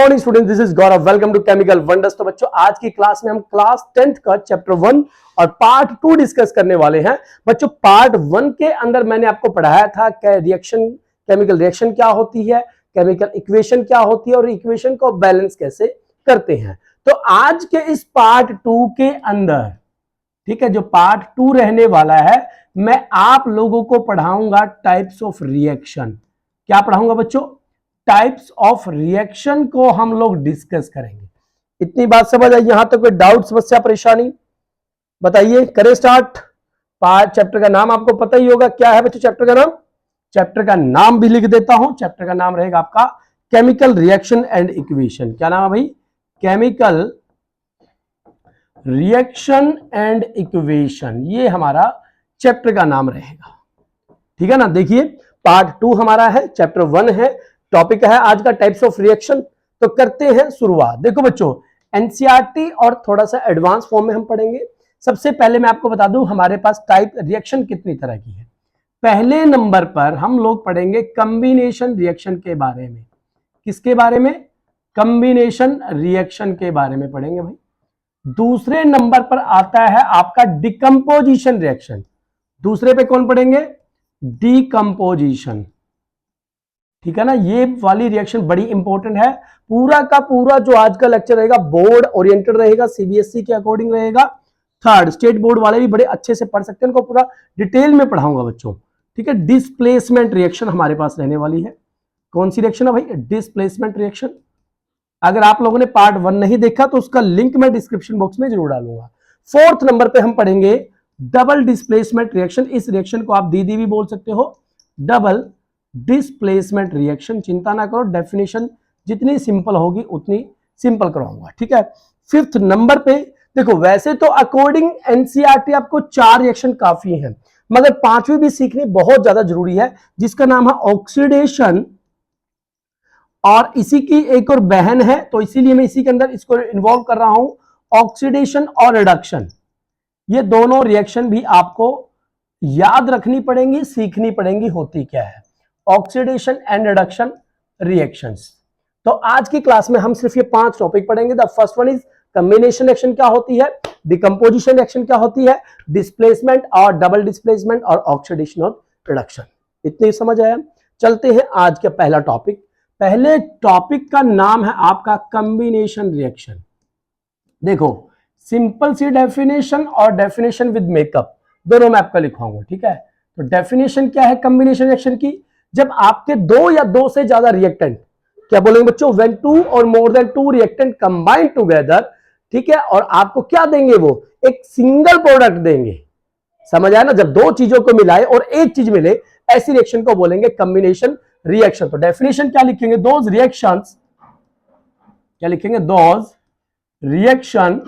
Morning student, this is Gaurav, welcome to chemical wonders. तो बच्चों आज की क्लास में हम क्लास 10th का चैप्टर 1 और पार्ट 2 डिस्कस करने वाले हैं। बच्चों पार्ट 1 के अंदर मैंने आपको पढ़ाया था रिएक्शन, केमिकल रिएक्शन क्या होती है, केमिकल इक्वेशन क्या होती है और इक्वेशन को बैलेंस कैसे करते हैं। तो आज के इस पार्ट 2 के अंदर, ठीक है, जो पार्ट 2 रहने वाला है, मैं आप लोगों को पढ़ाऊंगा टाइप्स ऑफ रिएक्शन। क्या पढ़ाऊंगा बच्चों? टाइप्स ऑफ रिएक्शन को हम लोग डिस्कस करेंगे। इतनी बात समझ आई? यहां तक कोई डाउट, समस्या, परेशानी बताइए, करें स्टार्ट। पार्ट चैप्टर का नाम आपको पता ही होगा, क्या है बच्चों चैप्टर का नाम? चैप्टर का नाम भी लिख देता हूं। चैप्टर का नाम रहेगा आपका केमिकल रिएक्शन एंड इक्वेशन। क्या नाम है भाई? केमिकल रिएक्शन एंड इक्वेशन, ये हमारा चैप्टर का नाम रहेगा। ठीक है ना। देखिए पार्ट 2 हमारा है, चैप्टर 1 है, टॉपिक है आज का टाइप्स ऑफ रिएक्शन। तो करते हैं शुरुआत। देखो बच्चों, एनसीईआरटी और थोड़ा सा एडवांस फॉर्म में हम पढ़ेंगे। सबसे पहले मैं आपको बता दूं हमारे पास टाइप रिएक्शन कितनी तरह की है। पहले नंबर पर हम लोग पढ़ेंगे कॉम्बिनेशन रिएक्शन के बारे में। किसके बारे में? कॉम्बिनेशन रिएक्शन के बारे में पढ़ेंगे भाई। दूसरे नंबर पर आता है आपका डिकम्पोजिशन रिएक्शन। दूसरे पे कौन पढ़ेंगे? डिकम्पोजिशन। ठीक है ना। ये वाली रिएक्शन बड़ी इंपॉर्टेंट है। पूरा का पूरा जो आज का लेक्चर रहेगा बोर्ड ओरिएंटेड रहेगा, सीबीएसई के अकॉर्डिंग रहेगा। थर्ड स्टेट बोर्ड वाले भी बड़े अच्छे से पढ़ सकते हैं, उनको पूरा डिटेल में पढ़ाऊंगा बच्चों। ठीक है। डिस्प्लेसमेंट रिएक्शन हमारे पास रहने वाली है। कौन सी रिएक्शन है भाई? Displacement reaction. अगर आप लोगों ने पार्ट 1 नहीं देखा तो उसका लिंक मैं डिस्क्रिप्शन बॉक्स में जरूर डालूंगा। फोर्थ नंबर पे हम पढ़ेंगे डबल डिस्प्लेसमेंट रिएक्शन। इस रिएक्शन को आप दीदी भी बोल सकते हो, डबल डिस्प्लेसमेंट रिएक्शन। चिंता ना करो, डेफिनेशन जितनी सिंपल होगी उतनी सिंपल कराऊंगा। ठीक है। फिफ्थ नंबर पे देखो, वैसे तो अकॉर्डिंग एनसीईआरटी आपको 4 रिएक्शन काफी हैं, मगर 5वीं भी सीखनी बहुत ज्यादा जरूरी है, जिसका नाम है ऑक्सीडेशन। और इसी की एक और बहन है, तो इसीलिए मैं इसी के अंदर इसको इन्वॉल्व कर रहा हूं, ऑक्सीडेशन और रिडक्शन। ये दोनों रिएक्शन भी आपको याद रखनी पड़ेंगी, सीखनी पड़ेंगी, होती क्या है ऑक्सीडेशन एंड रिडक्शन रिएक्शंस। तो आज की क्लास में हम सिर्फ ये 5 टॉपिक पढ़ेंगे। The first one is combination reaction क्या होती है, डिकम्पोजिशन रिएक्शन क्या होती है, डिस्प्लेसमेंट और डबल डिस्प्लेसमेंट और ऑक्सीडेशन और रिडक्शन। इतनी समझ आया? चलते हैं आज का पहला टॉपिक। पहले टॉपिक का नाम है आपका कॉम्बिनेशन रिएक्शन। देखो सिंपल सी डेफिनेशन और डेफिनेशन विद मेकअप दोनों मैं आपका लिखवाऊंगा। ठीक है। तो डेफिनेशन क्या है कॉम्बिनेशन रिएक्शन की? जब आपके 2 या 2 से ज्यादा रिएक्टेंट, क्या बोलेंगे बच्चों? व्हेन 2 और more than 2 reactant combine together, ठीक है, और आपको क्या देंगे? वो एक सिंगल प्रोडक्ट देंगे। समझ आया ना? जब 2 चीजों को मिलाए और एक चीज मिले, ऐसी रिएक्शन को बोलेंगे कॉम्बिनेशन रिएक्शन। तो डेफिनेशन क्या लिखेंगे? दोज रिएक्शंस, क्या लिखेंगे? दोज रिएक्शन,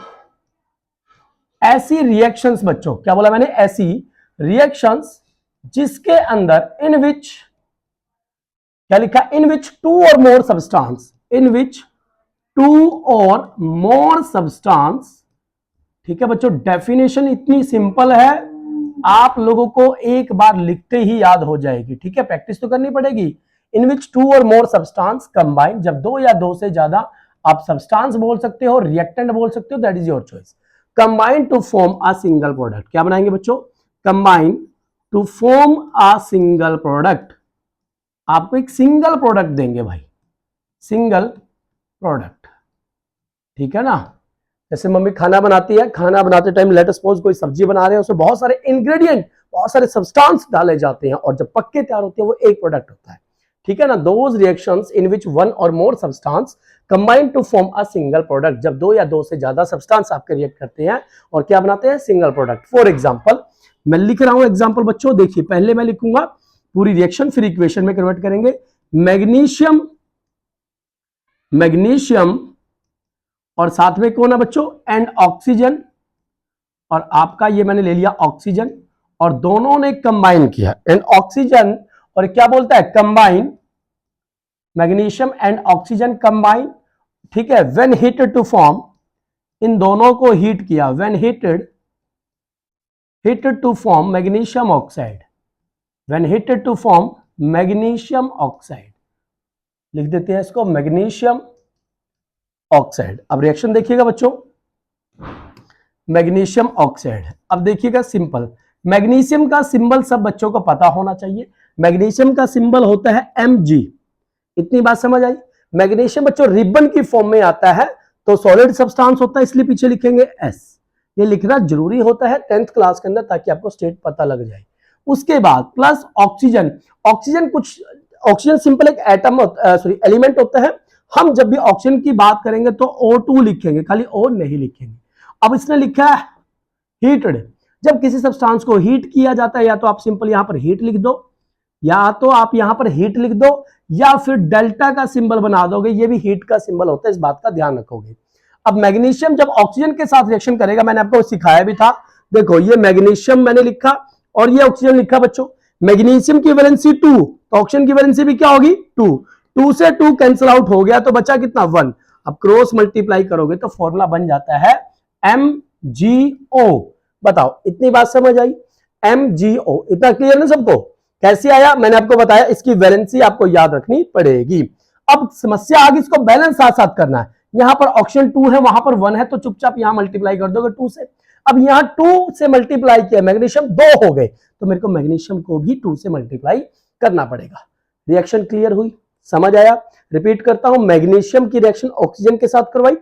ऐसी रिएक्शंस बच्चों, क्या बोला मैंने? ऐसी रिएक्शंस जिसके अंदर इन विच, क्या लिखा? इन विच 2 और मोर सब्सटेंस, इन विच 2 और मोर सब्सटेंस। ठीक है बच्चों, डेफिनेशन इतनी सिंपल है, आप लोगों को एक बार लिखते ही याद हो जाएगी। ठीक है, प्रैक्टिस तो करनी पड़ेगी। इन विच 2 और मोर सब्सटेंस कंबाइन, जब 2 या 2 से ज्यादा, आप सब्सटेंस बोल सकते हो, रिएक्टेंट बोल सकते हो, that is your choice. Combine to form a single product. क्या बनाएंगे बच्चों? Combine to form a single product. आपको एक सिंगल प्रोडक्ट देंगे भाई, सिंगल प्रोडक्ट। ठीक है ना। जैसे मम्मी खाना बनाती है, खाना बनाते टाइम लेट सपोज कोई सब्जी बना रहे हैं, उसमें बहुत सारे इंग्रेडिएंट, बहुत सारे सब्सटेंस डाले जाते हैं, और जब पक्के तैयार होते हैं वो एक प्रोडक्ट होता है। ठीक है ना। दोज रिएक्शंस इन विच 1 और more substance combine to form a single product, जब 2 या 2 से ज्यादा सब्सटेंस आपके रिएक्ट करते हैं और क्या बनाते हैं? Single product. फॉर एग्जांपल, मैं लिख रहा हूं एग्जांपल बच्चों। देखिए पहले मैं लिखूंगा पूरी रिएक्शन, फिर इक्वेशन में कन्वर्ट करेंगे। मैग्नीशियम, मैग्नीशियम और साथ में कौन है बच्चों? And oxygen. और आपका ये मैंने ले लिया ऑक्सीजन, और दोनों ने कंबाइन किया, एंड ऑक्सीजन, और क्या बोलता है? Combine, magnesium and oxygen combine. ठीक है। व्हेन हीटेड टू फॉर्म, इन दोनों को हीट किया, when heated, heated to form magnesium oxide, when heated to form magnesium oxide. लिख देते हैं इसको, मैग्नीशियम ऑक्साइड। अब रिएक्शन देखिएगा बच्चों, मैग्नीशियम ऑक्साइड। अब देखिएगा सिंपल, मैग्नीशियम का सिंबल सब बच्चों को पता होना चाहिए। मैग्नीशियम का सिंबल होता है Mg। इतनी बात समझ आई। मैग्नीशियम बच्चों रिबन की फॉर्म में आता है, तो सॉलिड सब्सटेंस होता है, इसलिए पीछे लिखेंगे S। ये लिखना जरूरी होता है 10th क्लास के अंदर, ताकि आपको स्टेट पता लग जाए। उसके बाद प्लस ऑक्सीजन। ऑक्सीजन सिंपल एक एटम एलिमेंट होता है। हम जब भी ऑक्सीजन की बात करेंगे तो O2 लिखेंगे, खाली O नहीं लिखेंगे। अब इसने लिखा है हीटेड। जब किसी सब्सटेंस को हीट किया जाता है, या तो आप सिंपल यहां पर हीट लिख दो, या तो आप यहां पर हीट लिख दो, या फिर डेल्टा का सिंबल बना दोगे, ये भी हीट का सिंबल होता है, इस बात का ध्यान रखोगे। अब मैग्नीशियम जब ऑक्सीजन के साथ रिएक्शन करेगा, मैंने आपको सिखाया भी था, देखो ये मैग्नीशियम मैंने लिखा और ये ऑक्सीजन लिखा बच्चों। मैग्नीशियम की वैलेंसी 2, तो ऑक्सीजन की वैलेंसी भी क्या होगी 2। 2 से 2 कैंसिल आउट हो गया, तो बचा कितना 1। अब क्रॉस मल्टीप्लाई करोगे तो फॉर्मूला बन जाता है MgO। बताओ इतनी बात समझ आई, MgO। इतना क्लियर ना सबको? कैसे आया मैंने आपको बताया, इसकी वैलेंसी आपको याद रखनी पड़ेगी। अब समस्या आगे, इसको बैलेंस साथ साथ करना है। यहां पर ऑक्सीजन 2 है, वहां पर 1 है, तो चुपचाप यहां मल्टीप्लाई कर दोगे 2 से। अब यहां 2 से मल्टीप्लाई किया, मैग्नीशियम 2 हो गए, तो मेरे को मैग्नीशियम को भी 2 से मल्टीप्लाई करना पड़ेगा। रिएक्शन क्लियर हुई, समझ आया? रिपीट करता हूं, मैग्नीशियम की रिएक्शन ऑक्सीजन के साथ करवाई,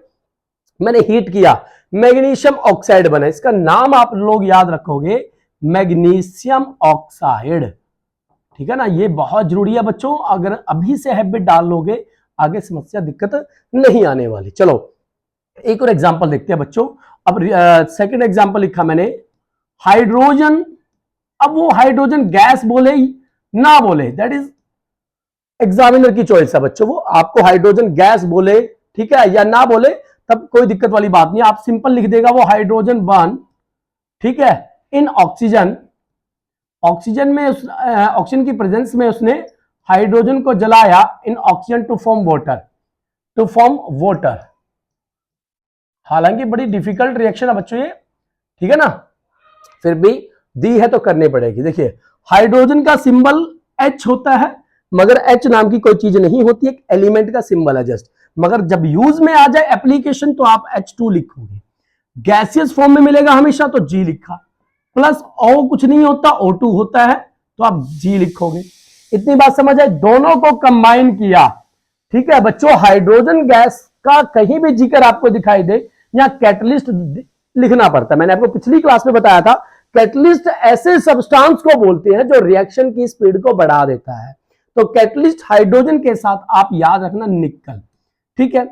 मैंने हीट किया, मैग्नीशियम ऑक्साइड बना। इसका नाम आप लोग याद रखोगे मैग्नीशियम ऑक्साइड, ठीक है ना? ये बहुत जरूरी है बच्चों, अगर अभी से हैबिट डाल लोगे आगे समस्या दिक्कत नहीं आने वाली। चलो एक और एग्जांपल देखते हैं बच्चों। अब सेकंड एग्जांपल लिखा मैंने, हाइड्रोजन। अब वो हाइड्रोजन गैस बोले ना बोले, दैट इज एग्जामिनर की चॉइस है बच्चों। वो आपको हाइड्रोजन गैस बोले, ठीक है, या ना बोले, तब कोई दिक्कत वाली बात नहीं। आप सिंपल लिख देगा वो हाइड्रोजन बर्न, ठीक है, इन ऑक्सीजन। ऑक्सीजन में ऑक्सीजन की प्रेजेंस में उसने हाइड्रोजन को जलाया इन ऑक्सीजन टू फॉर्म वाटर। हालांकि बड़ी डिफिकल्ट रिएक्शन है बच्चों ये, ठीक है ना, फिर भी दी है तो करनी पड़ेगी। देखिए हाइड्रोजन का सिंबल H होता है, मगर H नाम की कोई चीज नहीं होती, एक एलिमेंट का सिंबल है जस्ट। मगर जब यूज में आ जाए एप्लीकेशन तो आप H2 लिखोगे। गैसियस फॉर्म में मिलेगा हमेशा तो G लिखा, प्लस O कुछ नहीं होता, O2 होता है, तो आप G लिखोगे। इतनी बात समझ आए? दोनों को कंबाइन किया, ठीक है बच्चों। हाइड्रोजन गैस का कहीं भी जिक्र आपको दिखाई दे, यहां कैटलिस्ट लिखना पड़ता है। मैंने आपको पिछली क्लास में बताया था, कैटलिस्ट ऐसे सब्सटेंस को बोलते हैं जो रिएक्शन की स्पीड को बढ़ा देता है। तो कैटलिस्ट हाइड्रोजन के साथ आप याद रखना निकल, ठीक है।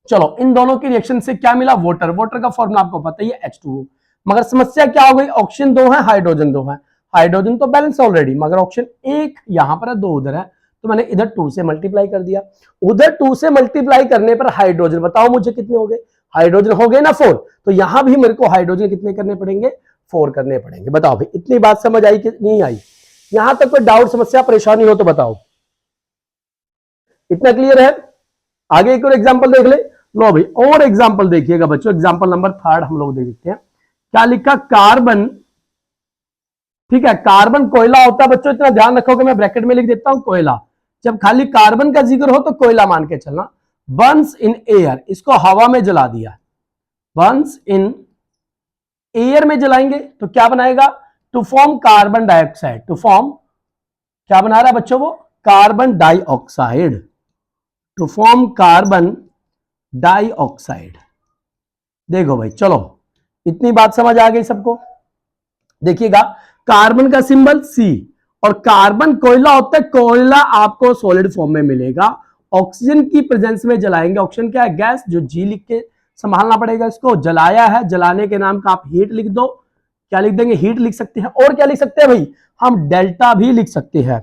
चलो इन दोनों की रिएक्शन से क्या मिला, वाटर। वाटर का फॉर्मूला आपको पता ही है H2O। मगर समस्या क्या हो गई, ऑक्सीजन 2 है, हाइड्रोजन 2 है। हाइड्रोजन तो बैलेंस ऑलरेडी, मगर ऑक्सीजन 1 यहां पर है, 2 उधर है, तो मैंने इधर 2 से मल्टीप्लाई कर दिया। उधर 2 से मल्टीप्लाई करने पर हाइड्रोजन, बताओ मुझे कितने हो गए, हाइड्रोजन हो गए ना 4, तो यहां भी मेरे को हाइड्रोजन कितने करने पड़ेंगे, 4 करने पड़ेंगे। बताओ भाई इतनी बात समझ आई कि नहीं आई? यहां तक कोई डाउट समस्या परेशानी हो तो बताओ। इतना क्लियर है? आगे एक और एग्जांपल देख ले। लो भाई और एग्जांपल देखिएगा बच्चों, एग्जांपल नंबर 3 हम लोग देखते हैं। क्या लिखा, कार्बन, ठीक है, कार्बन कोयला होता है बच्चों, इतना ध्यान रखोगे, मैं ब्रैकेट में लिख देता हूं कोयला। जब खाली कार्बन का जिक्र हो तो कोयला मान के चलना। बर्न्स इन एयर, इसको हवा में जला दिया, बर्न्स इन एयर में जलाएंगे तो क्या बनाएगा, to form carbon dioxide. To form क्या बना रहा है बच्चों वो, carbon dioxide, to form carbon dioxide. देखो भाई चलो इतनी बात समझ आ गई सबको? देखिएगा कार्बन का सिंबल C, और कार्बन कोयला होता है, कोयला आपको सॉलिड फॉर्म में मिलेगा। ऑक्सीजन की प्रेजेंस में जलाएंगे, ऑक्सीजन क्या है, गैस, जो G लिख के संभालना पड़ेगा इसको। जलाया है, जलाने के नाम का आप हीट लिख दो, क्या लिख देंगे, हीट लिख सकते हैं। और क्या लिख सकते हैं भाई, हम डेल्टा भी लिख सकते हैं।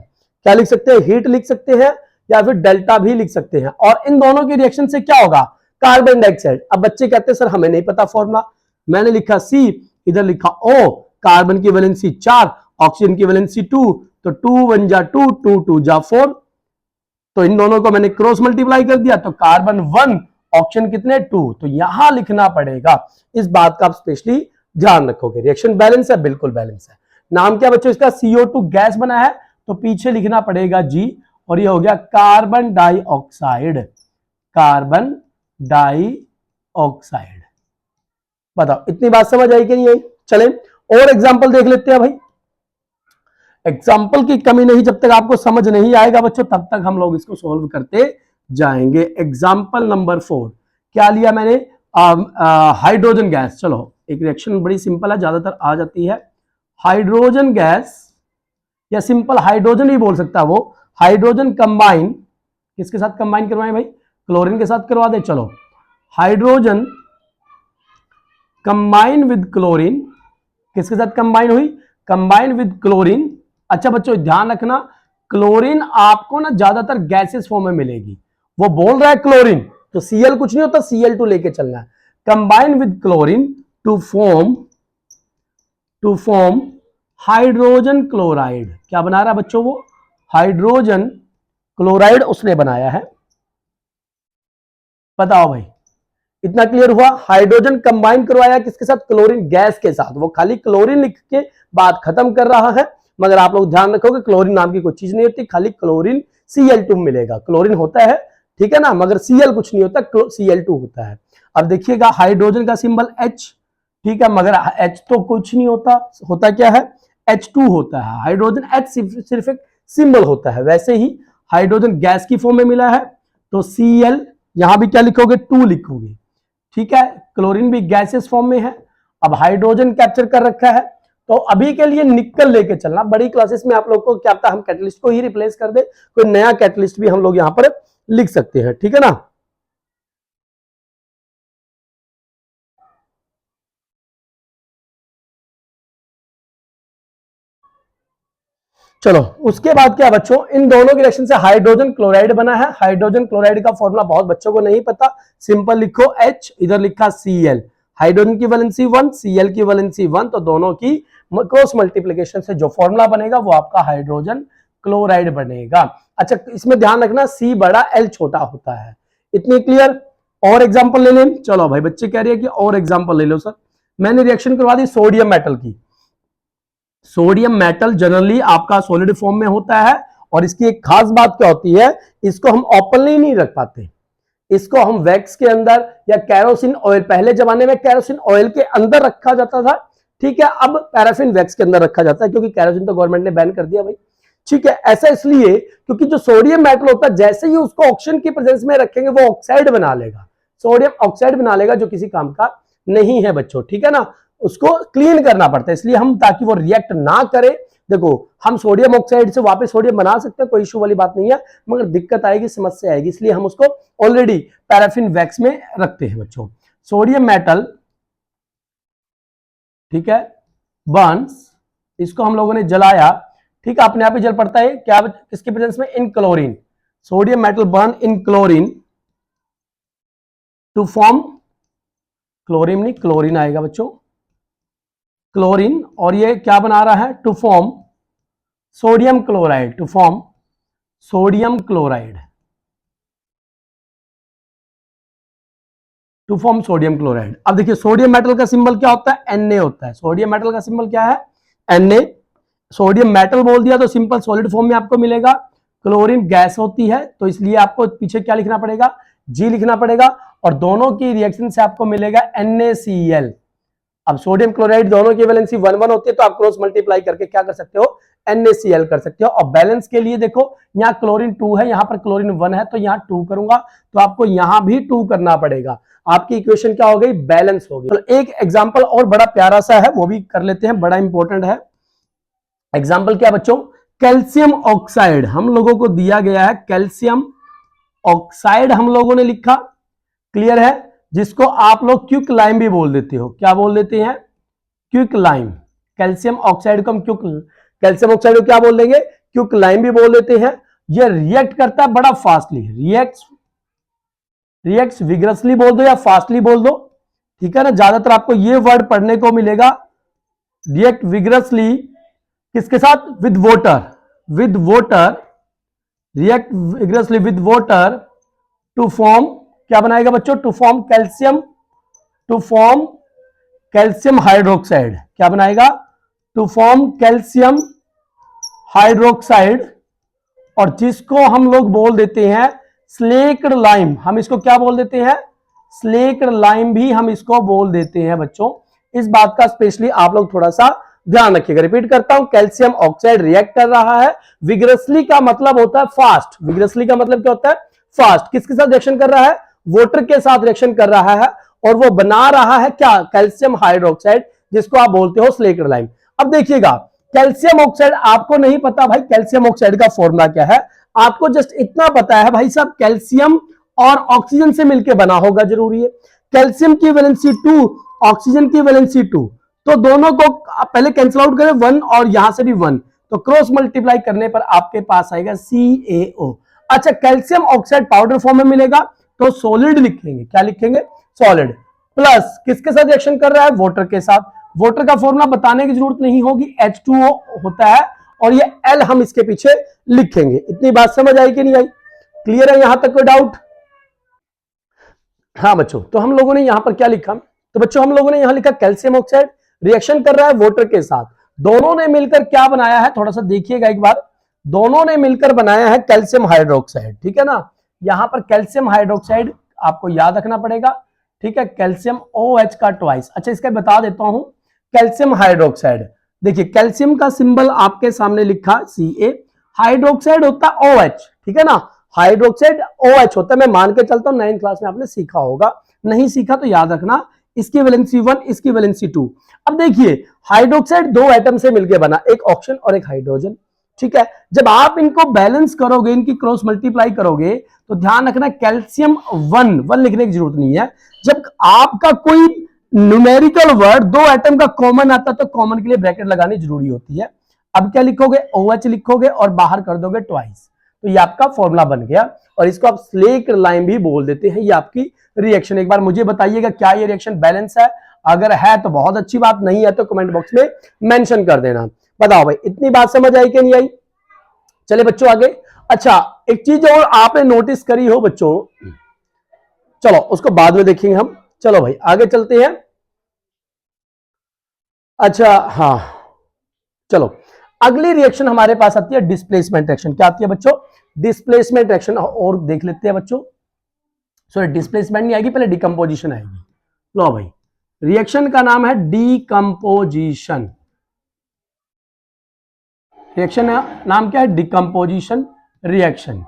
क्या लिख सकते हैं, हीट लिख सकते हैं, या फिर डेल्टा भी लिख सकते हैं। और इन दोनों के रिएक्शन से क्या होगा, कार्बन डाइऑक्साइड। अब बच्चे कहते हैं सर हमें नहीं पता फॉर्मूला, मैंने लिखा C, इधर लिखा O। कार्बन की वैलेंसी 4, ऑक्सीजन की वैलेंसी 2, तो 2 1 जा 2, 2 2 जा 4, तो इन दोनों को मैंने क्रॉस मल्टीप्लाई कर दिया, तो कार्बन 1, ऑक्सीजन कितने 2, तो यहां लिखना पड़ेगा। इस बात का आप स्पेशली ध्यान रखोगे। रिएक्शन बैलेंस है, बिल्कुल बैलेंस है। नाम क्या बच्चों इसका, CO2 गैस बना है, तो पीछे लिखना पड़ेगा G, और ये हो गया carbon dioxide, carbon dioxide. बताओ इतनी बात समझ आई कि नहीं आई? चलें और एग्जाम्पल देख लेते हैं भाई। एग्जाम्पल की कमी नहीं, जब तक आपको समझ नहीं आएगा बच्चों तब तक हम लोग इसको सॉल्व करते जाएंगे। एग्जाम्पल नंबर 4 क्या लिया मैंने? Hydrogen gas. चलो एक रिएक्शन बड़ी सिंपल है, ज्यादातर आ जाती है। हाइड्रोजन गैस या सिंपल हाइड्रोजन ही बोल सकता है वो। हाइड्रोजन कंबाइन किसके साथ कंबाइन करवाएं भाई? क्लोरीन के साथ करवा दे। चलो हाइड्रोजन कंबाइन विद क्लोरीन, किसके साथ कंबाइन हुई? Combine with chlorine. अच्छा बच्चों ध्यान रखना, क्लोरीन आपको ना ज्यादातर गैसेस फॉर्म में मिलेगी। वो बोल रहा है क्लोरीन तो Cl कुछ नहीं होता, Cl2 लेके चलना है। Combine with chlorine to form hydrogen chloride. क्या बना रहा है बच्चों? वो हाइड्रोजन क्लोराइड उसने बनाया है। बताओ भाई इतना क्लियर हुआ? हाइड्रोजन कंबाइन करवाया किसके साथ? क्लोरीन गैस के साथ। वो खाली क्लोरीन लिख के बात खत्म कर रहा है, मगर आप लोग ध्यान रखोगे क्लोरीन नाम की कोई चीज नहीं होती, खाली क्लोरीन Cl2 मिलेगा। क्लोरीन होता है ठीक है ना, मगर Cl कुछ नहीं होता, Cl2 होता है। अब देखिएगा हाइड्रोजन का सिंबल H, ठीक है, मगर H तो कुछ नहीं होता, होता क्या है? H2 होता है। हाइड्रोजन H सिर्फ एक सिंबल होता है। वैसे ही हाइड्रोजन गैस की फॉर्म में मिला है तो Cl, यहां भी क्या लिखोगे? 2 लिखोगे, ठीक है। क्लोरीन भी गैसेस फॉर्म में है। अब हाइड्रोजन कैप्चर कर रखा है तो अभी के लिए निकल लेके चलना। बड़ी क्लासेस में आप लोग को क्या पता हम कैटलिस्ट को ही रिप्लेस कर दे, कोई नया कैटलिस्ट भी हम लोग यहां पर लिख सकते हैं, ठीक है ना। चलो उसके बाद क्या बच्चों, इन दोनों के रिएक्शन से हाइड्रोजन क्लोराइड बना है। हाइड्रोजन क्लोराइड का फॉर्मूला बहुत बच्चों को नहीं पता, सिंपल लिखो H, इधर लिखा Cl। हाइड्रोजन की वैलेंसी 1, Cl की वैलेंसी 1, तो दोनों की क्रॉस मल्टीप्लिकेशन से जो फॉर्मूला बनेगा वो आपका हाइड्रोजन क्लोराइड बनेगा। अच्छा इसमें ध्यान रखना C बड़ा L छोटा होता है। इतनी क्लियर? और एग्जाम्पल ले लें। चलो भाई बच्चे कह रहे हैं कि और एग्जाम्पल ले लो सर। मैंने रिएक्शन करवा दी सोडियम मेटल की। सोडियम मेटल जनरली आपका सॉलिड फॉर्म में होता है और इसकी एक खास बात क्या होती है, इसको हम ओपनली नहीं रख पाते, इसको हम वैक्स के अंदर या कैरोसिन ऑयल, पहले जमाने में कैरोसिन ऑयल के अंदर रखा जाता था, ठीक है, अब पैराफिन वैक्स के अंदर रखा जाता है क्योंकि कैरोसिन तो गवर्नमेंट ने बैन कर दिया भाई, ठीक है। ऐसा इसलिए क्योंकि जो सोडियम मेटल होता है जैसे ही उसको ऑक्सीजन की प्रेजेंस में रखेंगे वो ऑक्साइड बना लेगा, सोडियम ऑक्साइड बना लेगा, जो किसी काम का नहीं है बच्चों, ठीक है ना। उसको क्लीन करना पड़ता है, इसलिए हम ताकि वो रिएक्ट ना करे, देखो हम सोडियम ऑक्साइड से वापस सोडियम बना सकते हैं, कोई इशू वाली बात नहीं है, मगर दिक्कत आएगी, समस्या आएगी, इसलिए हम उसको ऑलरेडी पैराफिन वैक्स में रखते हैं बच्चों। सोडियम मेटल ठीक है बर्न्स, इसको हम लोगों ने जलाया, ठीक है, अपने आप ही जल पड़ता है क्या? किसके प्रेजेंस में? In chlorine. Sodium metal burn in chlorine to form, chlorine नहीं क्लोरीन आएगा बच्चों, क्लोरीन, और ये क्या बना रहा है? To form sodium chloride, to form sodium chloride, to form sodium chloride. अब देखिए सोडियम मेटल का सिंबल क्या होता है? Na होता है। सोडियम मेटल का सिंबल क्या है? Na। सोडियम मेटल बोल दिया तो सिंपल सॉलिड फॉर्म में आपको मिलेगा। क्लोरीन गैस होती है तो इसलिए आपको पीछे क्या लिखना पड़ेगा? G लिखना पड़ेगा, और दोनों की रिएक्शन से आपको मिलेगा NaCl। अब सोडियम क्लोराइड दोनों की वैलेंसी 1 1 होती है तो आप क्रॉस मल्टीप्लाई करके क्या कर सकते हो? NaCl कर सकते हो। और बैलेंस के लिए देखो यहाँ क्लोरीन 2 है, यहाँ पर क्लोरीन 1 है, तो यहाँ 2 करूंगा तो आपको यहाँ भी 2 करना पड़ेगा। आपकी इक्वेशन क्या हो गई? बैलेंस हो गई। तो एक एग्जाम्पल और बड़ा प्यारा सा है वो भी कर लेते हैं, बड़ा इंपॉर्टेंट है। एग्जाम्पल क्या बच्चों? कैल्शियम ऑक्साइड हम लोगों को दिया गया है, कैल्शियम ऑक्साइड हम लोगों ने लिखा, क्लियर है, जिसको आप लोग क्विक लाइम भी बोल देते हो। क्या बोल देते हैं? Quick lime. कैल्शियम ऑक्साइड को हम कैल्शियम ऑक्साइड को क्या बोल देंगे? क्विक लाइम भी बोल देते हैं। ये रिएक्ट करता है बड़ा फास्टली, रिएक्ट्स विग्रसली बोल दो या फास्टली बोल दो, ठीक है ना, ज्यादातर आपको ये वर्ड पढ़ने को मिलेगा। रिएक्ट विग्रसली किसके साथ? With water, react vigorously with water to form, क्या बनाएगा बच्चों? To form calcium hydroxide. क्या बनाएगा? टू फॉर्म कैल्शियम हाइड्रोक्साइड, और जिसको हम लोग बोल देते हैं स्लेक्ड लाइम। हम इसको क्या बोल देते हैं? स्लेक्ड लाइम भी हम इसको बोल देते हैं बच्चों। इस बात का स्पेशली आप लोग थोड़ा सा ध्यान रखिएगा। रिपीट करता हूं, कैल्शियम ऑक्साइड रिएक्ट कर रहा है। विग्रसली का मतलब होता है फास्ट। विग्रसली का मतलब क्या होता है? फास्ट। किसके साथ रिएक्शन कर रहा है? वाटर के साथ रिएक्शन कर रहा है, और वो बना रहा है क्या? कैल्शियम हाइड्रोक्साइड, जिसको आप बोलते हो स्लेक्ड लाइम। अब देखिएगा, कैल्शियम ऑक्साइड आपको नहीं पता भाई कैल्शियम ऑक्साइड का फॉर्मूला क्या है, आपको जस्ट इतना पता है भाई साहब कैल्शियम और ऑक्सीजन से मिलकर बना होगा, जरूरी है। कैल्शियम की वैलेंसी 2, ऑक्सीजन की वैलेंसी 2, तो दोनों को पहले कैंसिल आउट करें, 1 और यहां से भी 1, तो क्रॉस मल्टीप्लाई करने पर आपके पास आएगा CaO। अच्छा, कैल्शियम ऑक्साइड पाउडर फॉर्म में मिलेगा तो सॉलिड लिखेंगे। क्या लिखेंगे? सॉलिड। प्लस किसके साथ रिएक्शन कर रहा है? वाटर के साथ। वाटर का फॉर्मूला बताने की जरूरत नहीं होगी, H2O होता है, और ये L हम इसके पीछे लिखेंगे। इतनी बात समझ आई कि नहीं आई? क्लियर है यहां तक कोई डाउट? हाँ बच्चों, तो हम लोगों ने यहां पर क्या लिखा? तो बच्चों हम लोगों ने यहां लिखा कैल्शियम ऑक्साइड रिएक्शन कर रहा है वाटर के साथ। दोनों ने मिलकर क्या बनाया है? थोड़ा सा देखिएगा एक बार। दोनों ने मिलकर बनाया है कैल्शियम हाइड्रोक्साइड, ठीक है ना। यहां पर कैल्शियम हाइड्रोक्साइड आपको याद रखना पड़ेगा, ठीक है, कैल्शियम OH का ट्वाइस। अच्छा, इसका बता देता हूं, कैल्शियम हाइड्रोक्साइड, देखिए कैल्शियम का सिंबल आपके सामने लिखा Ca, हाइड्रोक्साइड होता है OH, ठीक है ना। हाइड्रोक्साइड OH होता है, मैं मान के चलता हूं 9th क्लास में आपने सीखा होगा, नहीं सीखा तो याद रखना, इसकी वैलेंसी 1, इसकी वैलेंसी 2। अब देखिए, हाइड्रोक्साइड 2 एटम से मिलकर बना, एक ऑक्सीजन और एक हाइड्रोजन, ठीक है। जब आप इनको बैलेंस करोगे, इनकी क्रॉस मल्टीप्लाई करोगे, तो ध्यान रखना कैल्शियम 1 लिखने की जरूरत नहीं है। जब आपका कोई न्यूमेरिकल वर्ड 2 एटम का कॉमन आता है तो कॉमन के लिए ब्रैकेट लगानी जरूरी होती है। अब क्या लिखोगे? OH लिखोगे और बाहर कर दोगे ट्वाइस, तो ये आपका फॉर्मूला बन गया, और इसको आप स्लेक्ड लाइम भी बोल देते हैं। ये आपकी रिएक्शन, एक बार मुझे बताइएगा क्या ये रिएक्शन बैलेंस है? अगर है तो बहुत अच्छी बात, नहीं है तो कमेंट बॉक्स में मेंशन कर देना। बताओ भाई, इतनी बात समझ आई कि नहीं आई? चले बच्चों आगे। अच्छा, एक चीज और आपने नोटिस करी हो बच्चों, चलो उसको बाद में देखेंगे हम। चलो भाई आगे चलते हैं। अच्छा हाँ, चलो अगली रिएक्शन हमारे पास आती है डिस्प्लेसमेंट रिएक्शन। क्या आती है बच्चों? डिस्प्लेसमेंट रिएक्शन, और देख लेते हैं बच्चों। सॉरी, डिस्प्लेसमेंट नहीं आएगी, पहले डिकम्पोजिशन आएगी। लो भाई, रिएक्शन का नाम है डिकम्पोजिशन। रिएक्शन नाम क्या है? Decomposition reaction.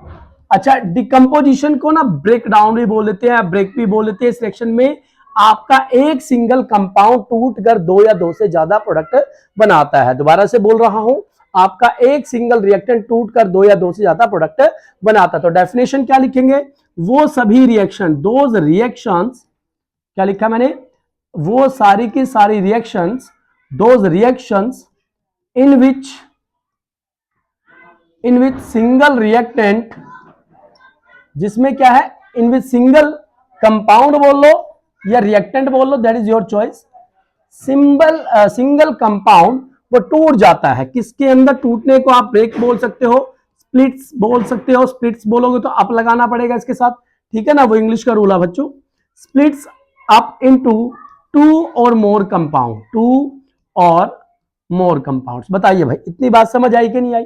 अच्छा, डिकम्पोजिशन को ना ब्रेक डाउन भी बोल देते हैं, ब्रेक भी बोल देते हैं। इस रिएक्शन में आपका एक सिंगल कंपाउंड टूटकर 2 या 2 से ज्यादा प्रोडक्ट बनाता है। दोबारा से बोल रहा हूं, आपका एक सिंगल रिएक्टेंट टूटकर 2 या 2 से ज्यादा प्रोडक्ट बनाता है। तो डेफिनेशन क्या लिखेंगे? वो सभी रिएक्शन, दोज रिएक्शंस, क्या लिखा मैंने? वो सारी की सारी reactions, those reactions in which single reactant, जिसमें क्या है? इन विच सिंगल कंपाउंड बोल लो या रिएक्टेंट बोल लो, that is your choice. Single compound वो टूट जाता है। किसके अंदर टूटने को आप ब्रेक बोल सकते हो, स्प्लिट्स बोल सकते हो। स्प्लिट्स बोलोगे तो अप लगाना पड़ेगा इसके साथ, ठीक है ना, वो इंग्लिश का रूल है बच्चों। स्प्लिट्स अप इनटू 2 और मोर कंपाउंड, 2 और मोर कंपाउंड्स। बताइए भाई, इतनी बात समझ आई कि नहीं आई?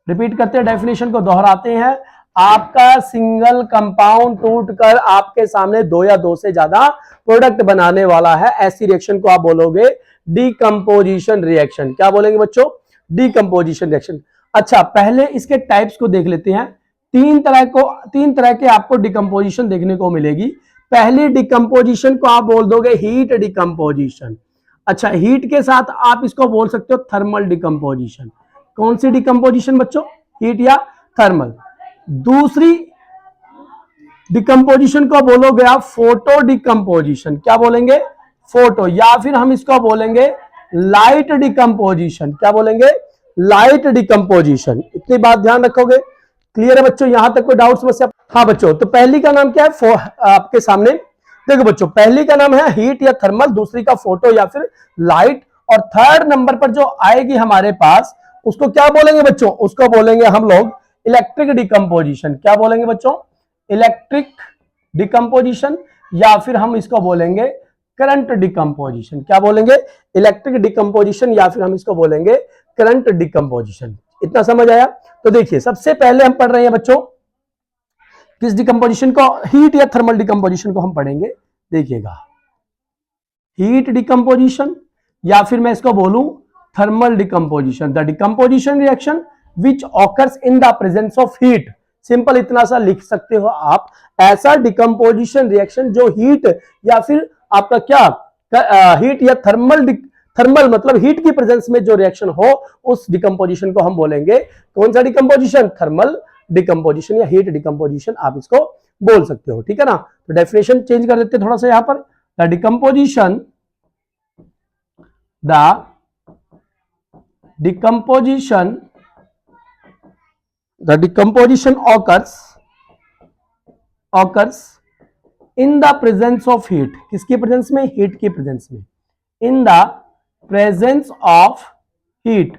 रिपीट करते हैं, डेफिनेशन को दोहराते हैं। आपका सिंगल कंपाउंड टूटकर आपके सामने 2 या 2 से ज्यादा प्रोडक्ट बनाने वाला है, ऐसी रिएक्शन को आप बोलोगे डिकम्पोजिशन रिएक्शन। क्या बोलेंगे बच्चों? Decomposition reaction. अच्छा, पहले इसके टाइप्स को देख लेते हैं। 3 तरह के आपको डिकम्पोजिशन देखने को मिलेगी। पहली डिकम्पोजिशन को आप बोल दोगे हीट डिकम्पोजिशन। अच्छा, हीट के साथ आप इसको बोल सकते हो थर्मल डिकम्पोजिशन। कौन सी डिकम्पोजिशन बच्चों? हीट या थर्मल। दूसरी डिकम्पोजिशन को बोलोगे आप फोटो डिकम्पोजिशन। क्या बोलेंगे? फोटो, या फिर हम इसको बोलेंगे लाइट डिकम्पोजिशन। क्या बोलेंगे? Light decomposition. इतनी बात ध्यान रखोगे? क्लियर है बच्चों? यहां तक कोई डाउट समस्या? हाँ बच्चों, तो पहली का नाम क्या है? आपके सामने देखो बच्चों, पहली का नाम है हीट या थर्मल, दूसरी का फोटो या फिर लाइट, और थर्ड नंबर पर जो आएगी हमारे पास उसको क्या बोलेंगे बच्चों? उसको बोलेंगे हम लोग इलेक्ट्रिक डिकम्पोजिशन। क्या बोलेंगे बच्चों? इलेक्ट्रिक डिकम्पोजिशन, या फिर हम इसको बोलेंगे करंट डिकम्पोजिशन। क्या बोलेंगे? इलेक्ट्रिक डिकम्पोजिशन, या फिर हम इसको बोलेंगे करंट डिकम्पोजिशन। इतना समझ आया? तो देखिए, सबसे पहले हम पढ़ रहे हैं बच्चों किस डिकम्पोजिशन को? हीट या थर्मल डिकम्पोजिशन को हम पढ़ेंगे। देखिएगा, हीट डिकम्पोजिशन या फिर मैं इसको बोलूं thermal decomposition, the decomposition reaction which occurs in the presence of heat. Simple इतना सा लिख सकते हो आप, ऐसा डिकम्पोजिशन रिएक्शन जो हीट या फिर आपका क्या हीट या थर्मल मतलब हीट की प्रेजेंस में जो रिएक्शन हो, उस डिकम्पोजिशन को हम बोलेंगे कौन सा डिकम्पोजिशन, थर्मल डिकम्पोजिशन या हीट डिकम्पोजिशन आप इसको बोल सकते हो। ठीक है ना, तो डेफिनेशन चेंज कर देते हैं थोड़ा सा यहां पर, the decomposition occurs in the presence of heat, किसकी प्रेजेंस में, हीट की प्रेजेंस में, in the presence of heat,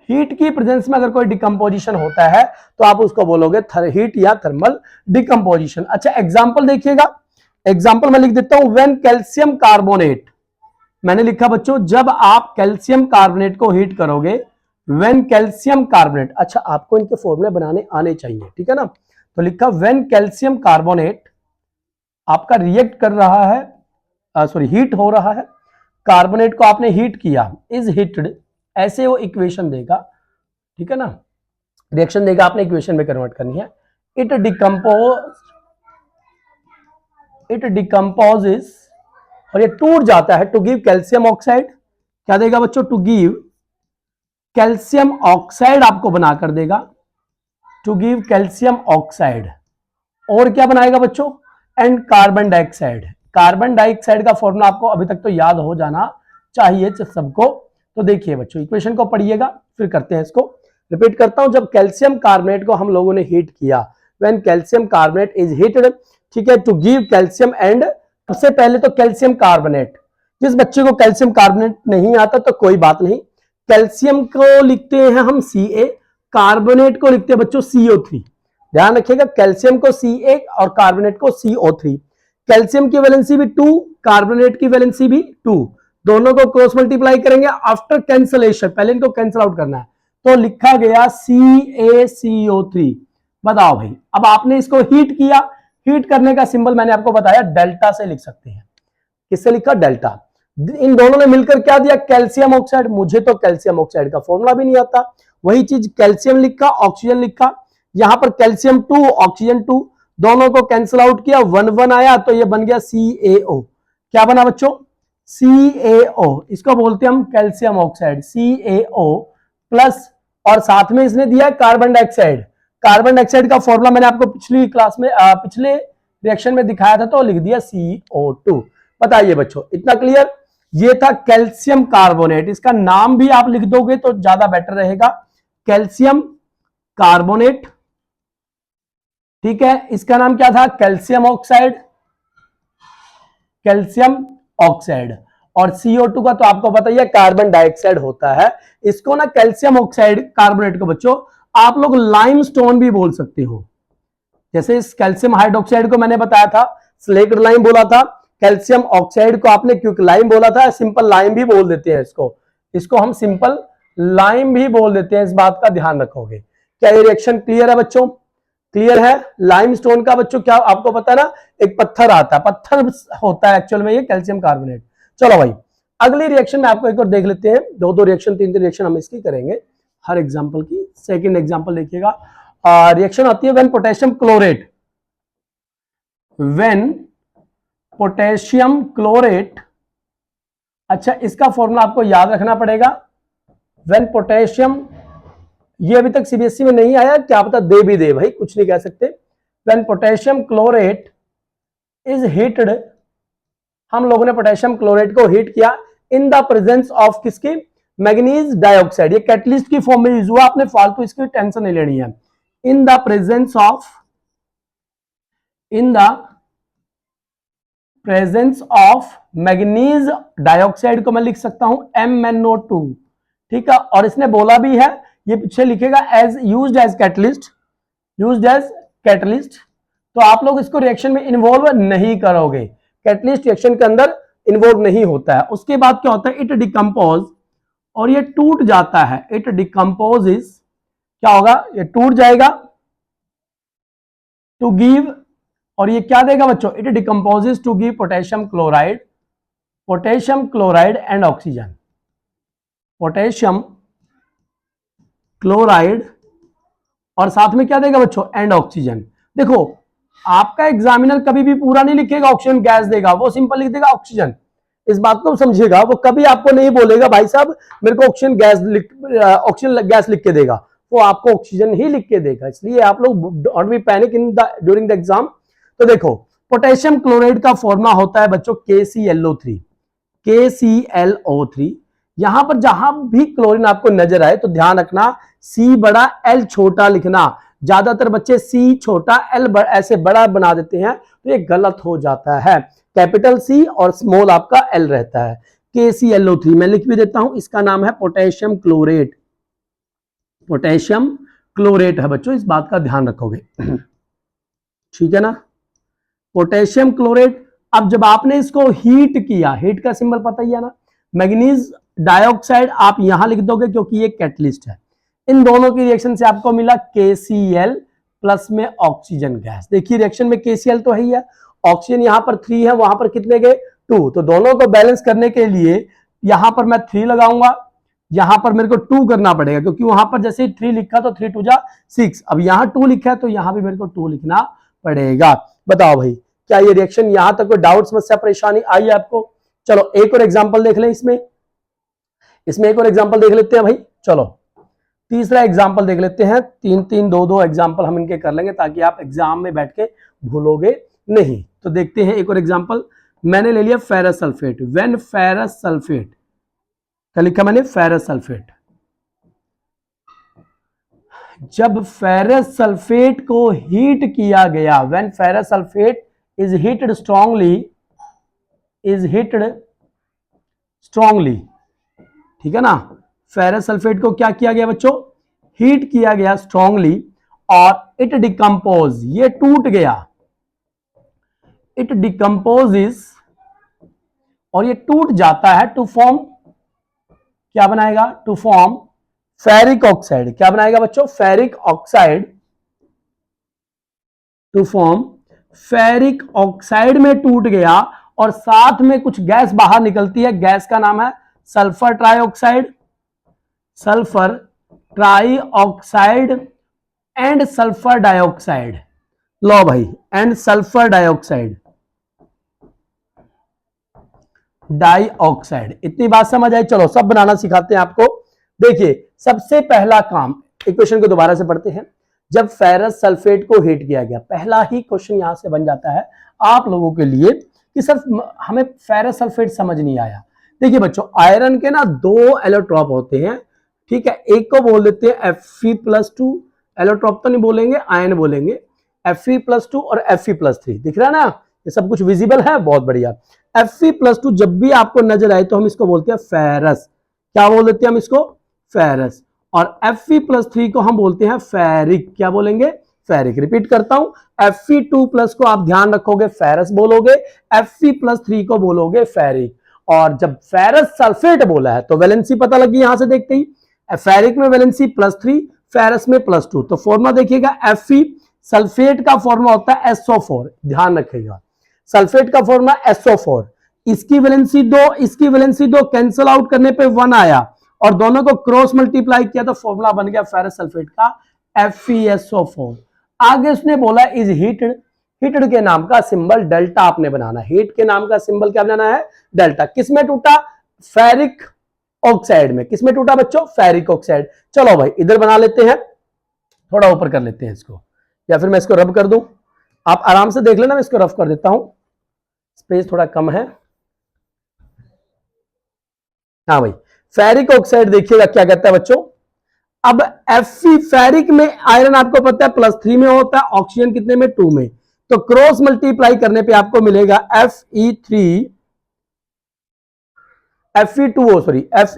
heat की प्रेजेंस में अगर कोई डिकम्पोजिशन होता है तो आप उसको बोलोगे हीट या थर्मल डिकम्पोजिशन। अच्छा एग्जांपल देखिएगा, एग्जांपल मैं लिख देता हूं, व्हेन कैल्शियम कार्बोनेट, मैंने लिखा बच्चों जब आप कैल्शियम कार्बोनेट को हीट करोगे, व्हेन कैल्शियम कार्बोनेट, अच्छा आपको इनके फॉर्मूले बनाने आने चाहिए, ठीक है ना, तो लिखा व्हेन कैल्शियम कार्बोनेट आपका रिएक्ट कर रहा है, सॉरी हीट हो रहा है, कार्बोनेट को आपने हीट किया, इज हीटेड, ऐसे वो इक्वेशन देगा, ठीक है ना, रिएक्शन देगा, आपने इक्वेशन में कन्वर्ट करनी है, इट डिकम्पोजेस और ये टूट जाता है, टू गिव कैल्शियम ऑक्साइड, क्या देगा बच्चों, टू गिव कैल्शियम ऑक्साइड आपको बनाकर देगा, टू गिव कैल्शियम ऑक्साइड, और क्या बनाएगा बच्चों, and carbon dioxide, carbon dioxide का फॉर्मूला आपको अभी तक तो याद हो जाना चाहिए सबको। तो देखिए बच्चों इक्वेशन को पढ़िएगा, फिर करते हैं इसको, रिपीट करता हूं, जब कैल्शियम कार्बोनेट को हम लोगों ने हीट किया, when calcium carbonate is heated, ठीक है, टू गिव कैल्शियम एंड, सबसे पहले तो कैल्शियम कार्बोनेट, जिस बच्चे को कैल्शियम कार्बोनेट नहीं आता तो कोई बात नहीं, कैल्शियम को लिखते हैं हम Ca, कार्बोनेट को लिखते हैं बच्चों CO3, ध्यान रखिएगा, कैल्शियम को Ca और कार्बोनेट को CO3, कैल्शियम की वैलेंसी भी 2, कार्बोनेट की वैलेंसी भी 2, दोनों को क्रॉस मल्टीप्लाई करेंगे आफ्टर कैंसलेशन, पहले इनको कैंसिल आउट करना है, तो लिखा गया CaCO3। बताओ भाई, अब आपने इसको हीट किया, हीट करने का सिंबल मैंने आपको बताया डेल्टा से लिख सकते हैं, किससे लिखा, डेल्टा, इन दोनों ने मिलकर क्या दिया, कैल्शियम ऑक्साइड, मुझे तो कैल्शियम ऑक्साइड का फॉर्मूला भी नहीं आता, वही चीज कैल्शियम लिखा, ऑक्सीजन लिखा, यहां पर कैल्शियम 2 ऑक्सीजन 2, दोनों को कैंसिल आउट किया, 1 1 आया तो ये बन गया CaO, क्या बना बच्चों, CaO, इसको बोलते हैं हम कैल्शियम ऑक्साइड, CaO प्लस, और साथ में इसने दिया कार्बन डाइऑक्साइड, कार्बन डाइऑक्साइड का फॉर्मूला मैंने आपको पिछली क्लास में पिछले रिएक्शन में दिखाया था, तो लिख दिया CO2। बताइए बच्चों इतना क्लियर, ये था कैल्शियम कार्बोनेट, इसका नाम भी आप लिख दोगे तो ज्यादा बेटर रहेगा, कैल्शियम कार्बोनेट, ठीक है, इसका नाम क्या था, कैल्शियम ऑक्साइड, कैल्शियम ऑक्साइड, और CO2 का तो आपको पता ही है कार्बन डाइऑक्साइड होता है, इसको ना कैल्शियम ऑक्साइड कार्बोनेट को बच्चों आप लोग लाइमस्टोन भी बोल सकते हो, जैसे इस कैल्शियम हाइड्रोक्साइड को मैंने बताया था स्लेक्ड लाइम बोला था, कैल्शियम ऑक्साइड को आपने क्विक लाइम बोला था, सिंपल लाइम भी बोल देते हैं इसको हम सिंपल लाइम भी बोल देते हैं, इस बात का ध्यान रखोगे। क्या ये रिएक्शन क्लियर है बच्चों, क्लियर है, लाइमस्टोन का बच्चों क्या आपको पता है ना, एक पत्थर आता है, पत्थर होता है एक्चुअल में ये कैल्शियम कार्बोनेट। चलो भाई अगली रिएक्शन में आपको एक और देख लेते हैं, दो रिएक्शन 3 रिएक्शन हम इसकी करेंगे हर एग्जाम्पल की। सेकेंड एग्जाम्पल देखिएगा, रिएक्शन आती है when potassium chlorate, when potassium chlorate, अच्छा इसका फॉर्मूला आपको याद रखना पड़ेगा, व्हेन पोटेशियम, ये अभी तक सीबीएसई में नहीं आया, क्या पता दे भी दे भाई, कुछ नहीं कह सकते, when potassium chlorate is heated, हम लोगों ने पोटेशियम क्लोरेट को हीट किया इन द प्रेजेंस ऑफ किसकी, मैग्नीज डाइऑक्साइड, ये कैटलिस्ट की फॉर्म में यूज हुआ, आपने फालतू इसकी टेंशन नहीं लेनी है, in the presence of manganese dioxide को मैं लिख सकता हूं MnO2, ठीक है, और इसने बोला भी है, ये पीछे लिखेगा एज यूज्ड एज कैटलिस्ट, तो आप लोग इसको रिएक्शन में इन्वॉल्व नहीं करोगे, कैटलिस्ट रिएक्शन के अंदर इन्वॉल्व नहीं होता है। उसके बाद क्या होता है, इट डिकम्पोज, और ये टूट जाता है, इट डिकम्पोजेस, क्या होगा, ये टूट जाएगा, टू गिव और ये क्या देगा बच्चों, it decomposes to give potassium chloride and oxygen, potassium chloride और साथ में क्या देगा बच्चों, एंड ऑक्सीजन। देखो आपका एग्जामिनर कभी भी पूरा नहीं लिखेगा ऑक्सीजन गैस देगा, वो सिंपल लिख देगा ऑक्सीजन। इस बात को समझिएगा, वो कभी आपको नहीं बोलेगा भाई साहब मेरे को ऑक्सीजन गैस लिख के देगा, वो आपको ऑक्सीजन ही लिख के देगा। इसलिए आप लोग don't be panic in the during the exam. तो देखो पोटेशियम क्लोराइड का फॉर्मूला होता है बच्चों KClO3। यहां पर जहां भी क्लोरीन आपको नजर आए तो ध्यान रखना C बड़ा L छोटा लिखना। ज्यादातर बच्चे C छोटा L ऐसे बड़ा बना देते हैं तो ये गलत हो जाता है। कैपिटल C और स्मॉल आपका L रहता है। KClO3 मैं लिख भी देता हूं, इसका नाम है पोटेशियम क्लोरेट। पोटेशियम क्लोरेट है बच्चों, इस बात का ध्यान रखोगे। ठीक है ना, पोटेशियम क्लोरेट। अब जब आपने इसको हीट किया, हीट का सिंबल पता ही है ना, मैग्नीज डाइऑक्साइड आप यहां लिख दोगे क्योंकि ये कैटलिस्ट है। इन दोनों की रिएक्शन से आपको मिला KCl प्लस में ऑक्सीजन गैस। देखिए रिएक्शन में KCl तो है ही है, ऑक्सीजन यहां पर 3 है, वहां पर कितने गए 2, तो दोनों को बैलेंस करने के लिए यहां पर मैं 3 लगाऊंगा, यहां पर मेरे को 2 करना पड़ेगा क्योंकि वहां पर जैसे ही 3 लिखा तो 3 2 जा 6। अब यहां 2 लिखा है तो यहां भी मेरे को 2 लिखना पड़ेगा। बताओ भाई क्या ये रिएक्शन यहां तक कोई डाउट समस्या परेशानी आई है आपको? चलो एक और एग्जांपल देख लें, इसमें एक और एग्जांपल देख लेते हैं भाई। चलो तीसरा एग्जांपल देख लेते हैं, 3 2 एग्जांपल हम इनके कर लेंगे ताकि आप एग्जाम में बैठ के भूलोगे नहीं। तो देखते हैं एक और एग्जांपल। मैंने ले लिया ferrous sulphate. When ferrous sulphate, क्या लिखा मैंने, फेरस सल्फेट। जब फेरस सल्फेट को हीट किया गया, when ferrous sulphate is heated strongly, ठीक है ना, फेरस सल्फेट को क्या किया गया बच्चों, हीट किया गया स्ट्रांगली और इट डिकम्पोज, ये टूट गया, इट डिकम्पोजेस और ये टूट जाता है टू फॉर्म, क्या बनाएगा, टू फॉर्म फेरिक ऑक्साइड। क्या बनाएगा बच्चों, ferric oxide, to form ferric oxide में टूट गया और साथ में कुछ गैस बाहर निकलती है, गैस का नाम है sulphur trioxide, sulphur trioxide and sulphur dioxide. लो भाई, एंड सल्फर डाइऑक्साइड, इतनी बात समझ आई। चलो सब बनाना सिखाते हैं आपको। देखिए सबसे पहला काम, इक्वेशन को दोबारा से पढ़ते हैं। जब फेरस सल्फेट को हीट किया गया, पहला ही क्वेश्चन यहां से बन जाता है आप लोगों के लिए कि सर हमें फेरस सल्फेट समझ नहीं आया। देखिए बच्चों आयरन के ना 2 एलोट्रॉप होते हैं, ठीक है, एक को बोल देते हैं Fe+2, एलोट्रॉप तो नहीं बोलेंगे, आयन बोलेंगे, Fe+2 और Fe+3। दिख रहा है ना, ये सब कुछ विजिबल है, बहुत बढ़िया। Fe+2 जब भी आपको नजर आए तो हम इसको बोलते हैं फेरस। क्या बोल देते हैं हम इसको, फेरस। और Fe+3 को हम बोलते हैं फेरिक। क्या बोलेंगे, फेरिक। रिपीट करता हूं, Fe2+ को आप ध्यान रखोगे फेरस बोलोगे, Fe+3 को बोलोगे फेरिक। और जब फेरस सल्फेट बोला है तो वैलेंसी पता लगी यहां से देखते ही, फेरिक में वैलेंसी +3, फेरस में +2। तो फॉर्मूला देखिएगा, Fe सल्फेट का फॉर्मूला होता है SO4, ध्यान रखिएगा, सल्फेट का फॉर्मूला SO4। इसकी वैलेंसी 2, इसकी वैलेंसी 2, कैंसिल आउट करने पे 1 आया और दोनों को क्रॉस मल्टीप्लाई किया तो फॉर्मूला बन गया फेरस सल्फेट का FeSO4। आगे उसने बोला इज हीटेड, हीटेड के नाम का सिंबल डेल्टा आपने बनाना है। हीट के नाम का सिंबल क्या बनाना है, डेल्टा। किसमें टूटा, फेरिक ऑक्साइड में। किसमें टूटा बच्चों, फेरिक ऑक्साइड। चलो भाई इधर बना लेते हैं, थोड़ा ऊपर कर लेते हैं इसको, या फिर मैं इसको रब कर दूं, आप आराम से देख लेना, मैं इसको रफ कर देता हूं, स्पेस थोड़ा कम है। हाँ भाई, फेरिक ऑक्साइड देखिएगा क्या कहता है बच्चों। अब Fe फेरिक में आयरन आपको पता है +3 में होता है, ऑक्सीजन कितने में, 2 में, तो क्रॉस मल्टीप्लाई करने पे आपको मिलेगा Fe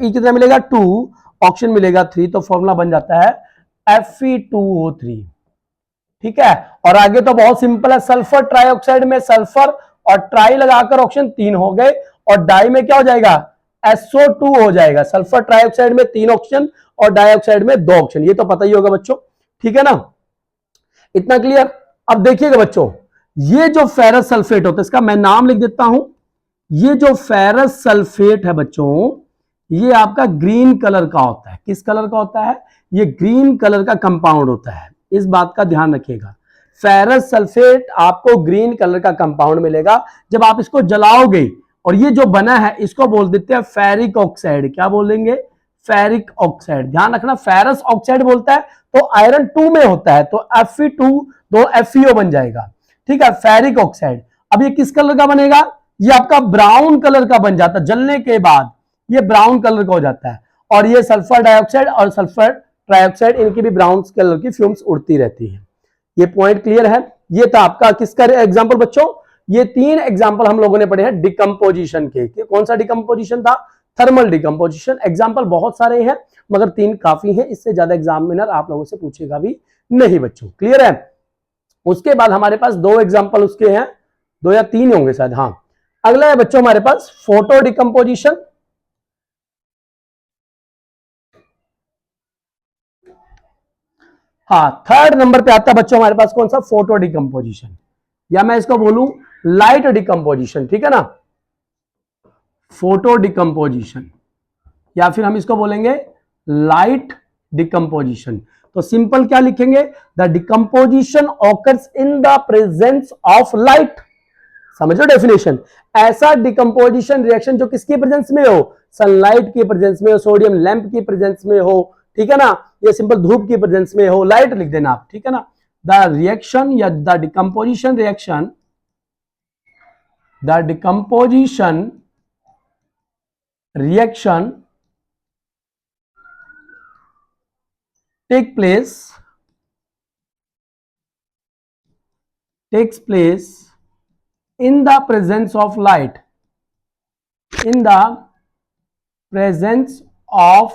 कितना मिलेगा 2, ऑक्सीजन मिलेगा 3, तो फॉर्मूला बन जाता है Fe2O3। ठीक है, और आगे तो बहुत सिंपल है, सल्फर ट्राइऑक्साइड में सल्फर और ट्राई लगाकर ऑक्सीजन 3 हो गए और डाई में क्या हो जाएगा, SO2 हो जाएगा। सल्फर ट्राइऑक्साइड में 3 ऑक्सीजन और डाइऑक्साइड में 2 ऑक्सीजन, ये तो पता ही होगा बच्चों। ठीक है ना, इतना क्लियर। अब देखिएगा बच्चों, ये जो फेरस सल्फेट होता है, इसका मैं नाम लिख देता हूं, ये जो फेरस सल्फेट है बच्चों, ये आपका ग्रीन कलर का होता है। किस कलर का होता है? ये ग्रीन कलर का कंपाउंड होता है, इस बात का ध्यान रखिएगा। फेरस सल्फेट आपको ग्रीन कलर का कंपाउंड मिलेगा जब आप इसको जलाओगे, और ये जो बना है इसको बोल देते हैं फेरिक ऑक्साइड। क्या बोलेंगे? Ferric oxide. ध्यान रखना, फेरस ऑक्साइड बोलता है तो आयरन 2 में होता है, तो Fe2 दो FeO बन जाएगा, ठीक है, फेरिक ऑक्साइड। अब ये किस कलर का बनेगा? ये आपका ब्राउन कलर का बन जाता है, जलने के बाद ये ब्राउन कलर का हो जाता है। और ये सल्फर डाइऑक्साइड और सल्फर ट्राइऑक्साइड, इनकी भी ब्राउन कलर की फ्यूम्स उड़ती रहती है। ये पॉइंट क्लियर है? ये था आपका किसका एग्जांपल बच्चों? ये 3 एग्जांपल हम लोगों ने पढ़े हैं डिकम्पोजिशन के। कौन सा डिकम्पोजिशन था? Thermal decomposition. एग्जांपल बहुत सारे हैं मगर 3 काफी हैं, इससे ज्यादा एग्जामिनर आप लोगों से पूछेगा भी नहीं बच्चों। क्लियर है? उसके बाद हमारे पास 2 एग्जांपल उसके हैं, 2 या 3 होंगे शायद। हाँ, अगला है बच्चों हमारे पास फोटो डिकम्पोजिशन। हाँ, 3rd नंबर पे आता है बच्चों हमारे पास कौन सा? फोटो डिकम्पोजिशन, या मैं इसको बोलूं लाइट डिकम्पोजिशन, ठीक है ना, फोटो डिकम्पोजिशन, या फिर हम इसको बोलेंगे लाइट डिकम्पोजिशन। तो सिंपल क्या लिखेंगे? The decomposition occurs in the presence of light. समझो डेफिनेशन, ऐसा डिकम्पोजिशन रिएक्शन जो किसकी प्रेजेंस में हो? सनलाइट की प्रेजेंस में हो, सोडियम लैंप की प्रेजेंस में हो, ठीक है ना, ये सिंपल धूप की प्रेजेंस में हो, लाइट लिख देना आप, ठीक है ना। द रिएक्शन या the decomposition reaction, the decomposition reaction takes place in the presence of light, in the presence of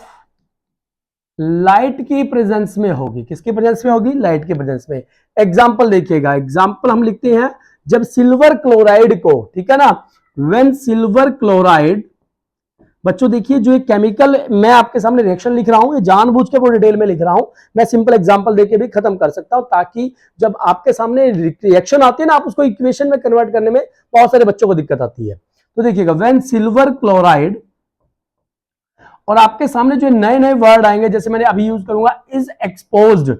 light की प्रेजेंस में होगी। किसकी प्रेजेंस में होगी? लाइट की प्रेजेंस में। एग्जाम्पल देखिएगा, एग्जाम्पल हम लिखते हैं जब सिल्वर क्लोराइड को, ठीक है ना, व्हेन सिल्वर क्लोराइड, बच्चों देखिए जो एक केमिकल मैं आपके सामने रिएक्शन लिख रहा हूं, ये जानबूझ के पूरी डिटेल में लिख रहा हूं, मैं सिंपल एग्जांपल देके भी खत्म कर सकता हूं, ताकि जब आपके सामने रिएक्शन आती है ना, आप उसको इक्वेशन में कन्वर्ट करने में बहुत सारे बच्चों को दिक्कत आती है। तो देखिएगा, व्हेन सिल्वर क्लोराइड, और आपके सामने जो नए नए वर्ड आएंगे, जैसे मैंने अभी यूज करूंगा इज एक्सपोज्ड,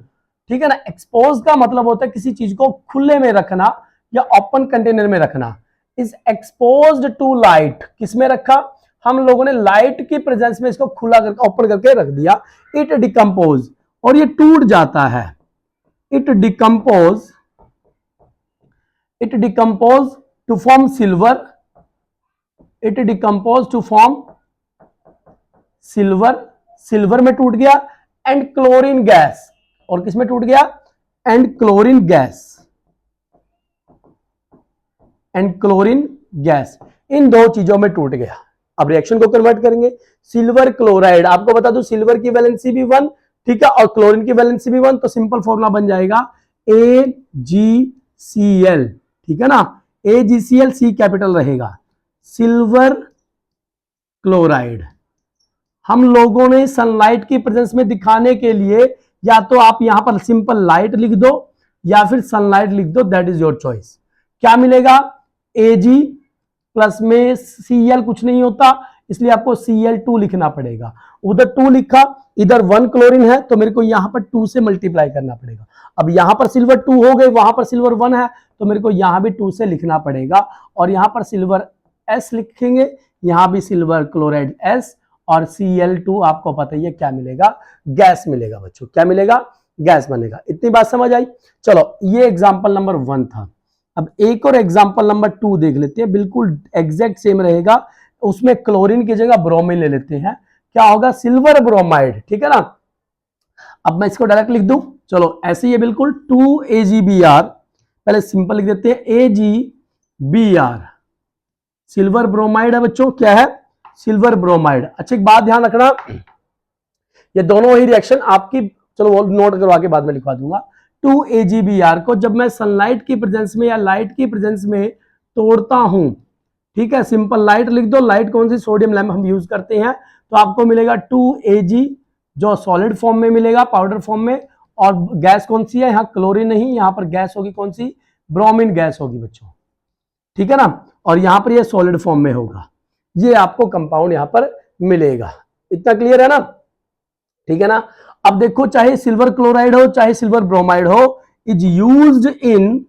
ठीक है ना। एक्सपोज का मतलब होता है किसी चीज को खुले में रखना या ओपन कंटेनर में रखना। इज एक्सपोज्ड टू लाइट, किसमें रखा? हम लोगों ने लाइट की प्रेजेंस में इसको खुला करके ओपन करके रख दिया। इट डिकम्पोज, और ये टूट जाता है। It decompose to form silver, it decompose to form silver, silver में टूट गया, एंड क्लोरीन गैस, और किसमें टूट गया? And chlorine gas, and chlorine gas, इन 2 चीजों में टूट गया। अब रिएक्शन को कन्वर्ट करेंगे, सिल्वर क्लोराइड, आपको बता दूं सिल्वर की वैलेंसी भी 1, ठीक है, और क्लोरीन की वैलेंसी भी 1, तो सिंपल फॉर्मूला बन जाएगा AgCl, ठीक है ना, AgCl, C कैपिटल रहेगा, सिल्वर क्लोराइड। हम लोगों ने सनलाइट की प्रेजेंस में दिखाने के लिए या तो आप यहां पर सिंपल लाइट लिख दो या फिर सनलाइट लिख दो, दैट इज योर चॉइस। क्या मिलेगा? Ag प्लस में Cl कुछ नहीं होता, इसलिए आपको Cl2 लिखना पड़ेगा। उधर 2 लिखा, इधर 1 क्लोरीन है, तो मेरे को यहां पर 2 से मल्टीप्लाई करना पड़ेगा। अब यहां पर सिल्वर 2 हो गए, वहां पर सिल्वर 1 है, तो मेरे को यहां भी 2 से लिखना पड़ेगा, और यहां पर सिल्वर S लिखेंगे, यहां भी सिल्वर क्लोराइड S, और Cl2 आपको पता ही है क्या मिलेगा? गैस मिलेगा बच्चों। क्या मिलेगा? गैस बनेगा। इतनी बात समझ आई? चलो, ये एग्जांपल नंबर 1 था। अब एक और एग्जांपल नंबर 2 देख लेते हैं, बिल्कुल एग्जैक्ट सेम रहेगा, उसमें क्लोरीन की जगह ब्रोमीन ले लेते हैं। क्या होगा? सिल्वर ब्रोमाइड, ठीक है ना। अब मैं इसको डायरेक्ट लिख दूं, चलो ऐसे ही है बिल्कुल, 2AgBr, पहले सिंपल लिख देते हैं AgBr, सिल्वर ब्रोमाइड है बच्चों, क्या है? Silver bromide. अच्छा, एक बात ध्यान रखना, ये दोनों ही रिएक्शन आपकी, चलो वो नोट करवा के बाद में लिखवा दूंगा। 2AgBr को जब मैं सनलाइट की प्रेजेंस में या लाइट की प्रेजेंस में तोड़ता हूं, ठीक है, सिंपल लाइट लिख दो, लाइट कौन सी? सोडियम लैंप हम यूज करते हैं, तो आपको मिलेगा 2Ag, जो सॉलिड फॉर्म में मिलेगा, पाउडर फॉर्म में, और गैस कौन सी है? यहाँ क्लोरीन नहीं, यहाँ पर गैस होगी कौन सी? ब्रोमीन गैस होगी बच्चों, ठीक है ना, और यहां पर ये सॉलिड फॉर्म में होगा, ये आपको कंपाउंड यहां पर मिलेगा। इतना क्लियर है ना, ठीक है ना। अब देखो, चाहे सिल्वर क्लोराइड हो चाहे सिल्वर ब्रोमाइड हो, इज यूज्ड इन,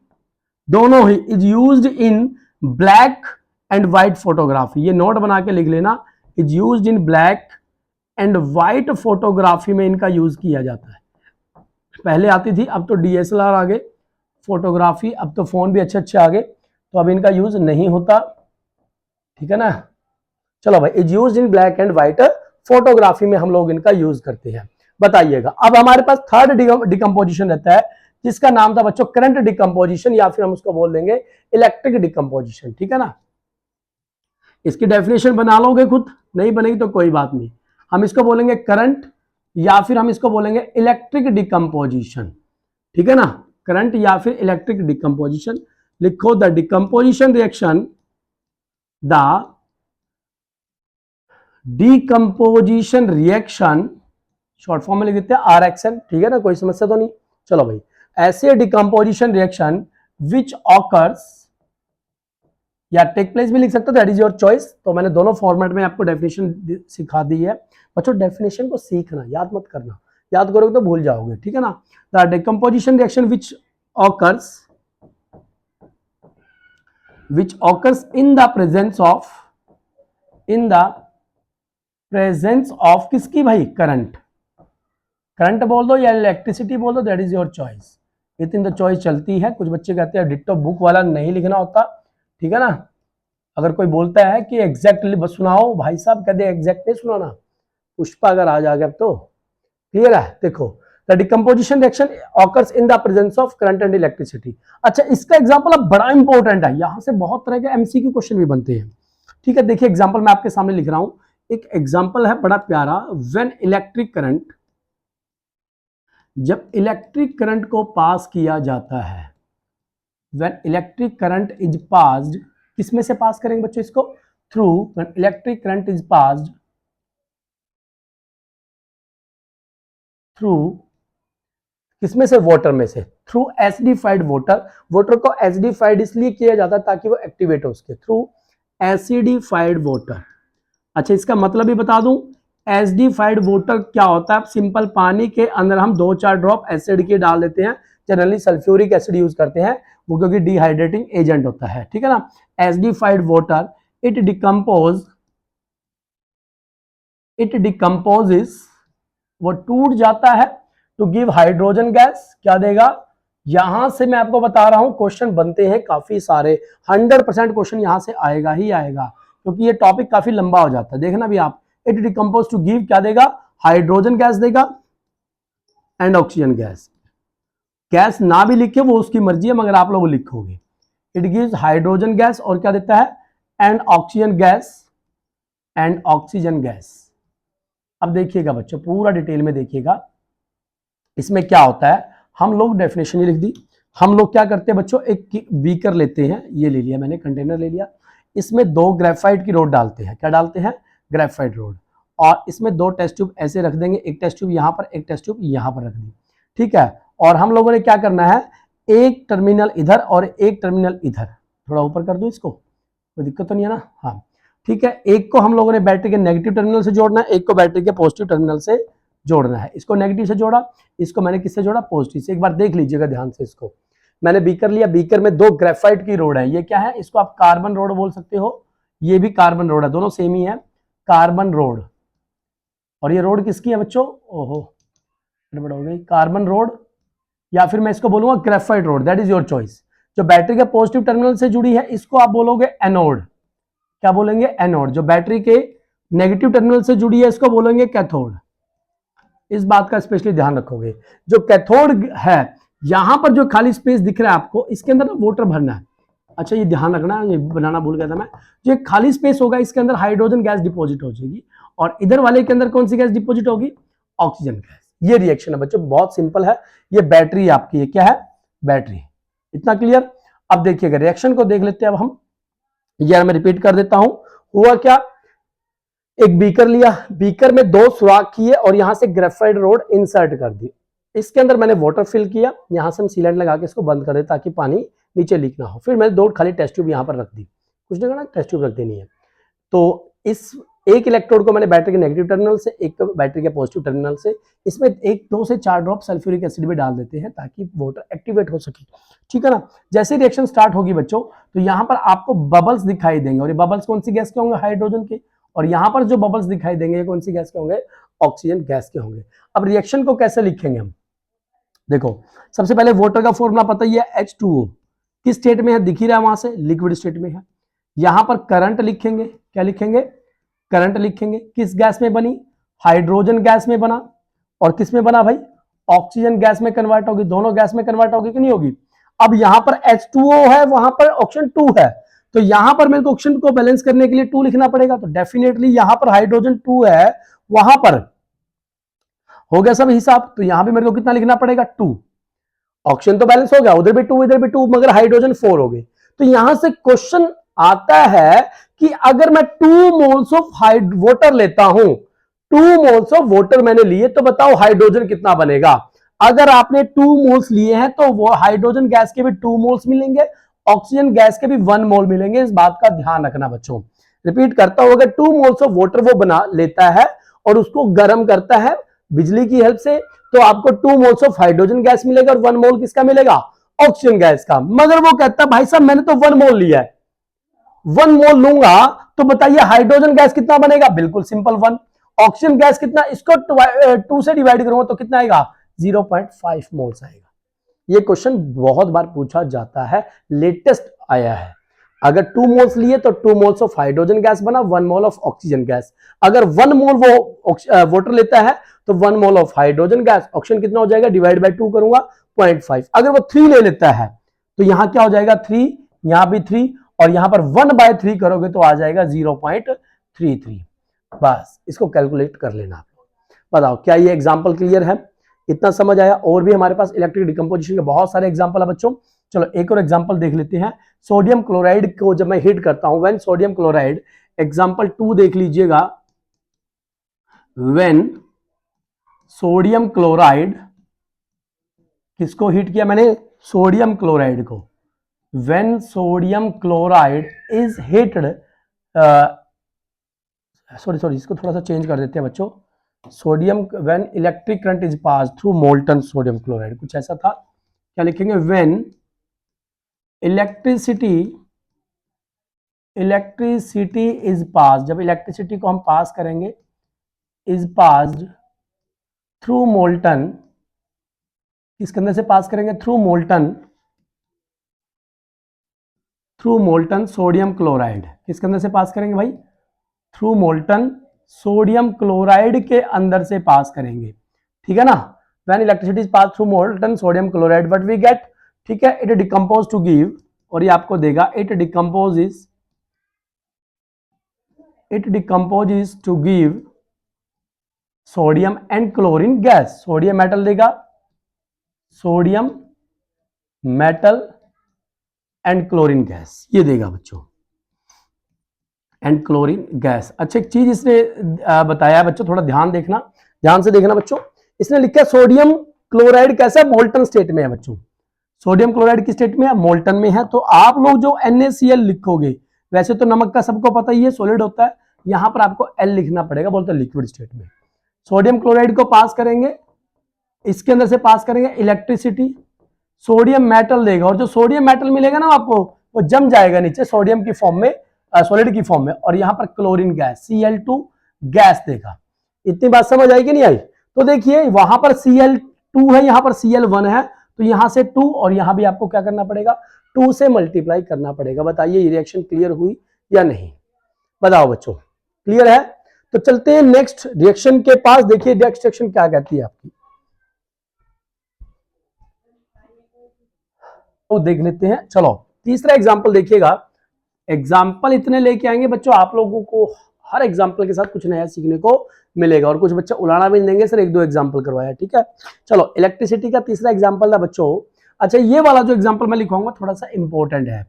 दोनों he is used in black and white photography. ये नोट बना के लिख लेना, is used in black and white photography में इनका यूज किया जाता है। पहले आती थी, अब तो डीएसएलआर आ गए, फोटोग्राफी, अब तो फोन भी अच्छे अच्छे आ गए, तो अब इनका यूज नहीं होता, ठीक है ना। चलो भाई, is used in black and white photography में हम लोग इनका यूज करते हैं। बताइएगा, अब हमारे पास थर्ड डिकम्पोजिशन रहता है, जिसका नाम था बच्चों करंट डिकम्पोजिशन, या फिर हम उसको बोल देंगे इलेक्ट्रिक डिकम्पोजिशन, ठीक है ना। इसकी डेफिनेशन बना लोगे खुद, नहीं बनेगी तो कोई बात नहीं, हम इसको बोलेंगे करंट या फिर हम इसको बोलेंगे इलेक्ट्रिक डिकम्पोजिशन, ठीक है ना। करंट या फिर इलेक्ट्रिक डिकम्पोजिशन। लिखो, the decomposition reaction, the decomposition reaction, short form में लिख देते हैं RXN, ठीक है ना, कोई समस्या तो नहीं। चलो भाई, ऐसे डिकम्पोजिशन रिएक्शन विच ऑकर्स, या टेक प्लेस भी लिख सकते हो, दैट इज योर चॉइस। तो मैंने दोनों फॉर्मेट में आपको डेफिनेशन सिखा दी है बच्चों। डेफिनेशन को सीखना, याद मत करना, याद करोगे तो भूल जाओगे, ठीक है ना। The decomposition reaction which occurs in the presence of किसकी भाई, करंट। करंट बोल दो या इलेक्ट्रिसिटी बोल दो, दैट इज योर चॉइस। इतनी तो चॉइस चलती है। कुछ बच्चे कहते हैं डिट्टो बुक वाला नहीं लिखना होता, ठीक है ना। अगर कोई बोलता है कि एग्जैक्टली बस सुनाओ, भाई साहब कहते एग्जैक्ट नहीं सुनाना, पुष्पा अगर आ जाएगा तो क्लियर है। देखो, the decomposition reaction occurs in the presence of current and electricity. अच्छा, इसका एग्जांपल अब बड़ा इंपॉर्टेंट है, यहां से बहुत तरह के एमसीक्यू क्वेश्चन भी बनते हैं, ठीक है। देखिए, एग्जांपल मैं आपके सामने लिख रहा हूं, एक एग्जांपल है बड़ा प्यारा। व्हेन इलेक्ट्रिक करंट, जब इलेक्ट्रिक करंट को पास किया जाता है, when electric current is passed, किसमें से पास करेंगे बच्चों इसको, through, when electric current is passed through, किसमें से, वाटर में से, थ्रू एसिडिफाइड वाटर। वाटर को एसिडिफाइड इसलिए किया जाता है ताकि वो एक्टिवेट हो उसके थ्रू, एसिडिफाइड वाटर। अच्छा, इसका मतलब भी बता दूं, एसिडिफाइड वाटर क्या होता है। सिंपल पानी के अंदर हम 2-4 ड्रॉप एसिड के डाल देते हैं, जनरली सल्फ्यूरिक एसिड यूज करते हैं वो, क्योंकि डिहाइड्रेटिंग एजेंट होता है, ठीक है ना। एसिडिफाइड वाटर, इट डिकम्पोजेस, वो टूट जाता है, टू गिव हाइड्रोजन गैस। क्या देगा, यहां से मैं आपको बता रहा हूं क्वेश्चन बनते हैं काफी सारे, 100% क्वेश्चन यहां से आएगा ही आएगा, क्योंकि ये टॉपिक काफी लंबा हो जाता है। देखना भी आप, इट डिकम्पोज टू गिव, क्या देगा, हाइड्रोजन गैस देगा एंड ऑक्सीजन गैस। गैस ना भी लिखे वो उसकी मर्जी है, मगर आप लोग लिखोगे। इट गिव्स हाइड्रोजन गैस और क्या देता है, एंड ऑक्सीजन गैस। अब देखिएगा बच्चों, पूरा डिटेल में देखिएगा, इसमें क्या होता है। हम लोग डेफिनेशन ही लिख दी। हम लोग क्या करते हैं बच्चों, एक बीकर लेते हैं, ये ले लिया मैंने, कंटेनर ले लिया, इसमें 2 ग्रेफाइट की रोड डालते हैं। क्या डालते हैं, ग्रेफाइट रोड, और इसमें 2 टेस्ट ट्यूब ऐसे रख देंगे, एक टेस्ट ट्यूब यहां पर, एक टेस्ट ट्यूब यहां पर रख दी, ठीक है। और हम लोगों ने क्या करना है, एक टर्मिनल इधर और एक टर्मिनल इधर, थोड़ा ऊपर कर दो इसको, कोई दिक्कत तो नहीं है ना, हाँ ठीक है। एक को हम लोगों ने बैटरी के नेगेटिव टर्मिनल से जोड़ना है, एक को बैटरी के पॉजिटिव टर्मिनल से जोड़ना है। इसको नेगेटिव से जोड़ा, इसको मैंने किससे जोड़ा, पॉजिटिव से। एक बार देख लीजिएगा ध्यान से, इसको मैंने बीकर लिया, बीकर में 2 ग्रेफाइट की रोड है, ये क्या है, इसको आप कार्बन रोड बोल सकते हो, ये भी कार्बन रोड है, दोनों सेम ही है, कार्बन रोड। और ये रोड किसकी है बच्चों, ओहो गड़बड़ हो गई, कार्बन रोड, या फिर मैं इसको बोलूंगा graphite road, that is your choice. जो बैटरी के पॉजिटिव टर्मिनल से जुड़ी है, इसको आप बोलोगे एनोड। क्या बोलेंगे, एनोड। जो बैटरी के नेगेटिव टर्मिनल से जुड़ी है, इसको बोलेंगे कैथोड। इस बात का स्पेशली ध्यान रखोगे। जो कैथोड है, यहां पर जो खाली स्पेस दिख रहा है आपको, इसके अंदर ना वाटर भरना है। अच्छा, ये ध्यान रखना, ये बनाना भूल गया था मैं। जो खाली स्पेस होगा, इसके अंदर हाइड्रोजन गैस डिपॉजिट हो जाएगी, और इधर वाले के अंदर कौन सी गैस डिपॉजिट होगी, ऑक्सीजन गैस। ये रिएक्शन है बच्चों, बहुत सिंपल है। ये बैटरी आपकी है, क्या है, बैटरी। इतना क्लियर। अब देखिएगा, रिएक्शन को देख लेते हैं अब हम। यार मैं रिपीट कर देता हूं, हुआ क्या, एक बीकर लिया, बीकर में 2 सुराख किए और यहां से ग्रेफाइट रोड इंसर्ट कर दी। इसके अंदर मैंने वाटर फिल किया, यहां से हम सीलेंट लगा के इसको बंद कर दे ताकि पानी नीचे लिखना हो। फिर मैंने 2 खाली टेस्ट ट्यूब यहाँ पर रख दी, कुछ नहीं करना, टेस्ट ट्यूब रख देनी है। तो इस एक इलेक्ट्रोड को मैंने बैटरी के नेगेटिव टर्मिनल से, एक बैटरी के पॉजिटिव टर्मिनल से, इसमें 2 से 4 ड्रॉप सल्फ्यूरिक एसिड भी डाल देते हैं ताकि वाटर एक्टिवेट हो सके, ठीक है ना। जैसे रिएक्शन स्टार्ट होगी बच्चों, तो यहाँ पर आपको बबल्स दिखाई देंगे, और ये बबल्स कौन सी गैस के होंगे? हाइड्रोजन के। और यहाँ पर जो बबल्स दिखाई देंगे ये कौन सी गैस के होंगे? ऑक्सीजन गैस के होंगे। अब रिएक्शन को कैसे लिखेंगे हम? देखो, सबसे पहले वाटर का फॉर्मूला पता ही है, H2O। किस स्टेट में है? दिख ही रहा है वहां से, लिक्विड स्टेट में है। यहां पर करंट लिखेंगे, क्या लिखेंगे? करंट लिखेंगे। किस गैस में बनी? हाइड्रोजन गैस में बना। और किस में बना भाई? ऑक्सीजन गैस में कन्वर्ट होगी। दोनों गैस में कन्वर्ट होगी कि नहीं होगी? अब यहां पर H2O है, वहां पर ऑक्सीजन 2 है, तो यहां पर मेरे को ऑक्सीजन को बैलेंस करने के लिए 2 लिखना पड़ेगा। तो डेफिनेटली यहां पर हाइड्रोजन 2 है, वहां पर हो गया सब हिसाब। तो यहां भी मेरे को कितना लिखना पड़ेगा? 2। ऑक्सीजन तो बैलेंस हो गया, उधर भी 2 इधर भी 2, मगर हाइड्रोजन 4 हो गए। तो यहां से क्वेश्चन आता है कि अगर मैं 2 मोल्स ऑफ वाटर लेता हूं, 2 मोल्स ऑफ वाटर मैंने लिए, तो बताओ हाइड्रोजन कितना बनेगा? अगर आपने 2 मोल्स लिए हैं तो वो हाइड्रोजन गैस के भी 2 मोल्स मिलेंगे, ऑक्सीजन गैस के भी 1 मोल मिलेंगे। इस बात का ध्यान रखना बच्चों। रिपीट करता हूं, अगर 2 मोल्स ऑफ वाटर वो बना लेता है और उसको गर्म करता है बिजली की हेल्प से, तो आपको 2 मोल्स ऑफ हाइड्रोजन गैस मिलेगा और 1 मोल किसका मिलेगा? ऑक्सीजन गैस का। मगर वो कहता है भाई साहब मैंने तो 1 मोल लिया है, 1 मोल लूंगा तो बताइए हाइड्रोजन गैस कितना बनेगा? बिल्कुल सिंपल 1। ऑक्सीजन गैस कितना? इसको 2 से डिवाइड करूंगा तो कितना आएगा? 0.5 मोल्स आएगा। ये क्वेश्चन बहुत बार पूछा जाता है, लेटेस्ट आया है। अगर 2 मोल्स लिए तो 2 मोल्स ऑफ हाइड्रोजन गैस बना, 1 मोल ऑफ ऑक्सीजन गैस। अगर 1 मोल वो वाटर लेता है तो 1 mole of hydrogen gas, oxygen कितना हो जाएगा? डिवाइड बाय 2 करूंगा 0.5। अगर वो 3 ले लेता है तो यहां क्या हो जाएगा? 3, यहां भी 3, और यहां पर 1/3 करोगे तो आ जाएगा 0.33। बस इसको कैलकुलेट कर लेना आप लोग। बताओ क्या ये एग्जांपल क्लियर है? इतना समझ आया? और भी हमारे पास इलेक्ट्रिक डिकम्पोजिशन के बहुत सारे एग्जांपल है बच्चों। चलो एक और एग्जांपल देख लेते हैं। सोडियम क्लोराइड को जब मैं हीट करता हूं, व्हेन सोडियम क्लोराइड, एग्जांपल 2 देख लीजिएगा। व्हेन सोडियम क्लोराइड, किसको हीट किया मैंने? सोडियम क्लोराइड को। When sodium chloride is heated, sorry इसको थोड़ा सा चेंज कर देते हैं बच्चों। Sodium, when electric current is pass through molten sodium chloride, कुछ ऐसा था। क्या लिखेंगे? व्हेन इलेक्ट्रिसिटी इज पास, जब इलेक्ट्रिसिटी को हम पास करेंगे, इज पास्ड थ्रू मोल्टन, किसके अंदर से पास करेंगे? Through molten sodium chloride. किसके अंदर से पास करेंगे भाई? थ्रू मोल्टन सोडियम क्लोराइड के अंदर से पास करेंगे, ठीक है ना। When electricity is pass through molten sodium chloride, what we get? ठीक है, इट डिकम्पोज टू गिव, और ये आपको देगा it decomposes to give sodium and chlorine gas. Sodium metal देगा, sodium metal and chlorine gas, ये देगा बच्चों, एंड क्लोरीन गैस। अच्छा एक चीज इसने बताया बच्चों, थोड़ा ध्यान देखना, ध्यान से देखना बच्चों। इसने लिखा सोडियम क्लोराइड कैसा है? मोल्टन स्टेट में है बच्चों। सोडियम क्लोराइड किस स्टेट में है? मोल्टन में है। तो आप लोग जो NaCl लिखोगे, वैसे तो नमक का सबको पता ही है सॉलिड होता है, यहां पर आपको L लिखना पड़ेगा, बोलते हैं लिक्विड स्टेट में। सोडियम क्लोराइड को पास करेंगे, इसके अंदर से पास करेंगे इलेक्ट्रिसिटी, सोडियम मेटल देगा, और जो सोडियम मेटल मिलेगा ना आपको, वो जम जाएगा नीचे सोडियम की फॉर्म में, सॉलिड की फॉर्म में, और यहां पर क्लोरीन गैस Cl2 गैस देगा। इतनी बात समझ आई कि नहीं आई? तो देखिए वहां पर Cl2 है, यहां पर Cl1 है, तो यहां से 2 और यहां भी आपको क्या करना पड़ेगा? 2 से मल्टीप्लाई करना पड़ेगा। बताइए ये रिएक्शन क्लियर हुई या नहीं? बताओ बच्चों, क्लियर है? तो चलते हैं नेक्स्ट रिएक्शन के पास। देखिए नेक्स्ट रिएक्शन क्या कहती है आपकी, तो देख लेते हैं। चलो तीसरा एग्जाम्पल देखिएगा। एग्जाम्पल इतने लेके आएंगे बच्चों, आप लोगों को हर एग्जाम्पल के साथ कुछ नया सीखने को मिलेगा, और कुछ बच्चे उड़ाना भी देंगे सर 1-2 एग्जाम्पल करवाया, ठीक है। चलो इलेक्ट्रिसिटी का तीसरा एग्जाम्पल था बच्चों। अच्छा ये वाला जो एग्जाम्पल मैं लिखवाऊंगा थोड़ा सा इंपॉर्टेंट है,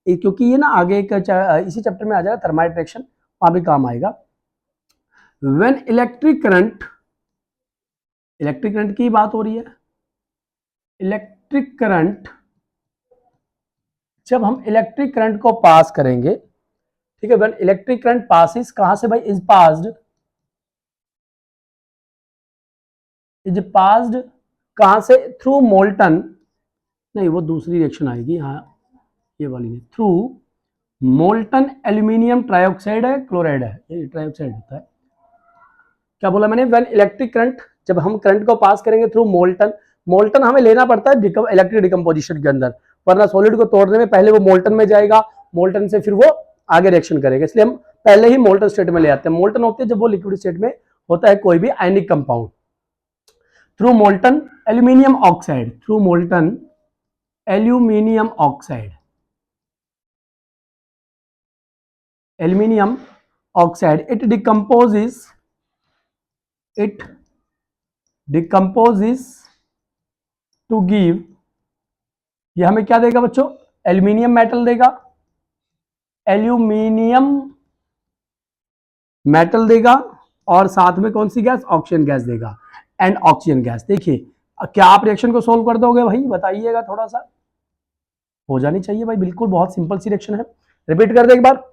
क्योंकि ये ना आगे एक इसी चैप्टर में आ जाएगा, थर्माइट रिएक्शन, वहां भी काम आएगा। व्हेन इलेक्ट्रिक करंट की बात हो रही है, इलेक्ट्रिक करंट जब हम इलेक्ट्रिक करंट को पास करेंगे, ठीक है, व्हेन इलेक्ट्रिक करंट पासिस, कहां से भाई, इज पास्ड कहां से, थ्रू मोल्टन, नहीं वो दूसरी रिएक्शन आएगी, हाँ ये वाली नहीं, थ्रू मोल्टन एल्यूमिनियम ट्राइऑक्साइड है, क्लोराइड है, ये ट्राइऑक्साइड होता है। क्या बोला मैंने, व्हेन इलेक्ट्रिक करंट, जब हम करंट को पास करेंगे थ्रू मोल्टन, मोल्टन हमें लेना पड़ता है इलेक्ट्रिक डिकम्पोजिशन के अंदर, वरना सॉलिड को तोड़ने में पहले वो मोल्टन में जाएगा, मोल्टन से फिर वो आगे रिएक्शन करेगा, इसलिए हम पहले ही मोल्टन स्टेट में ले आते हैं। मोल्टन होते हैं जब वो लिक्विड स्टेट में होता है कोई भी ionic compound. Through molten aluminium oxide, through molten aluminium oxide, aluminium oxide, it decomposes to give, ये हमें क्या देगा बच्चों, एल्यूमिनियम मेटल देगा, एल्यूमिनियम मेटल देगा, और साथ में कौन सी गैस, ऑक्सीजन गैस देगा, एंड ऑक्सीजन गैस। देखिए क्या आप रिएक्शन को सोल्व कर दोगे भाई, बताइएगा, थोड़ा सा हो जानी चाहिए भाई, बिल्कुल बहुत सिंपल सी रिएक्शन है। रिपीट कर दे एक बार,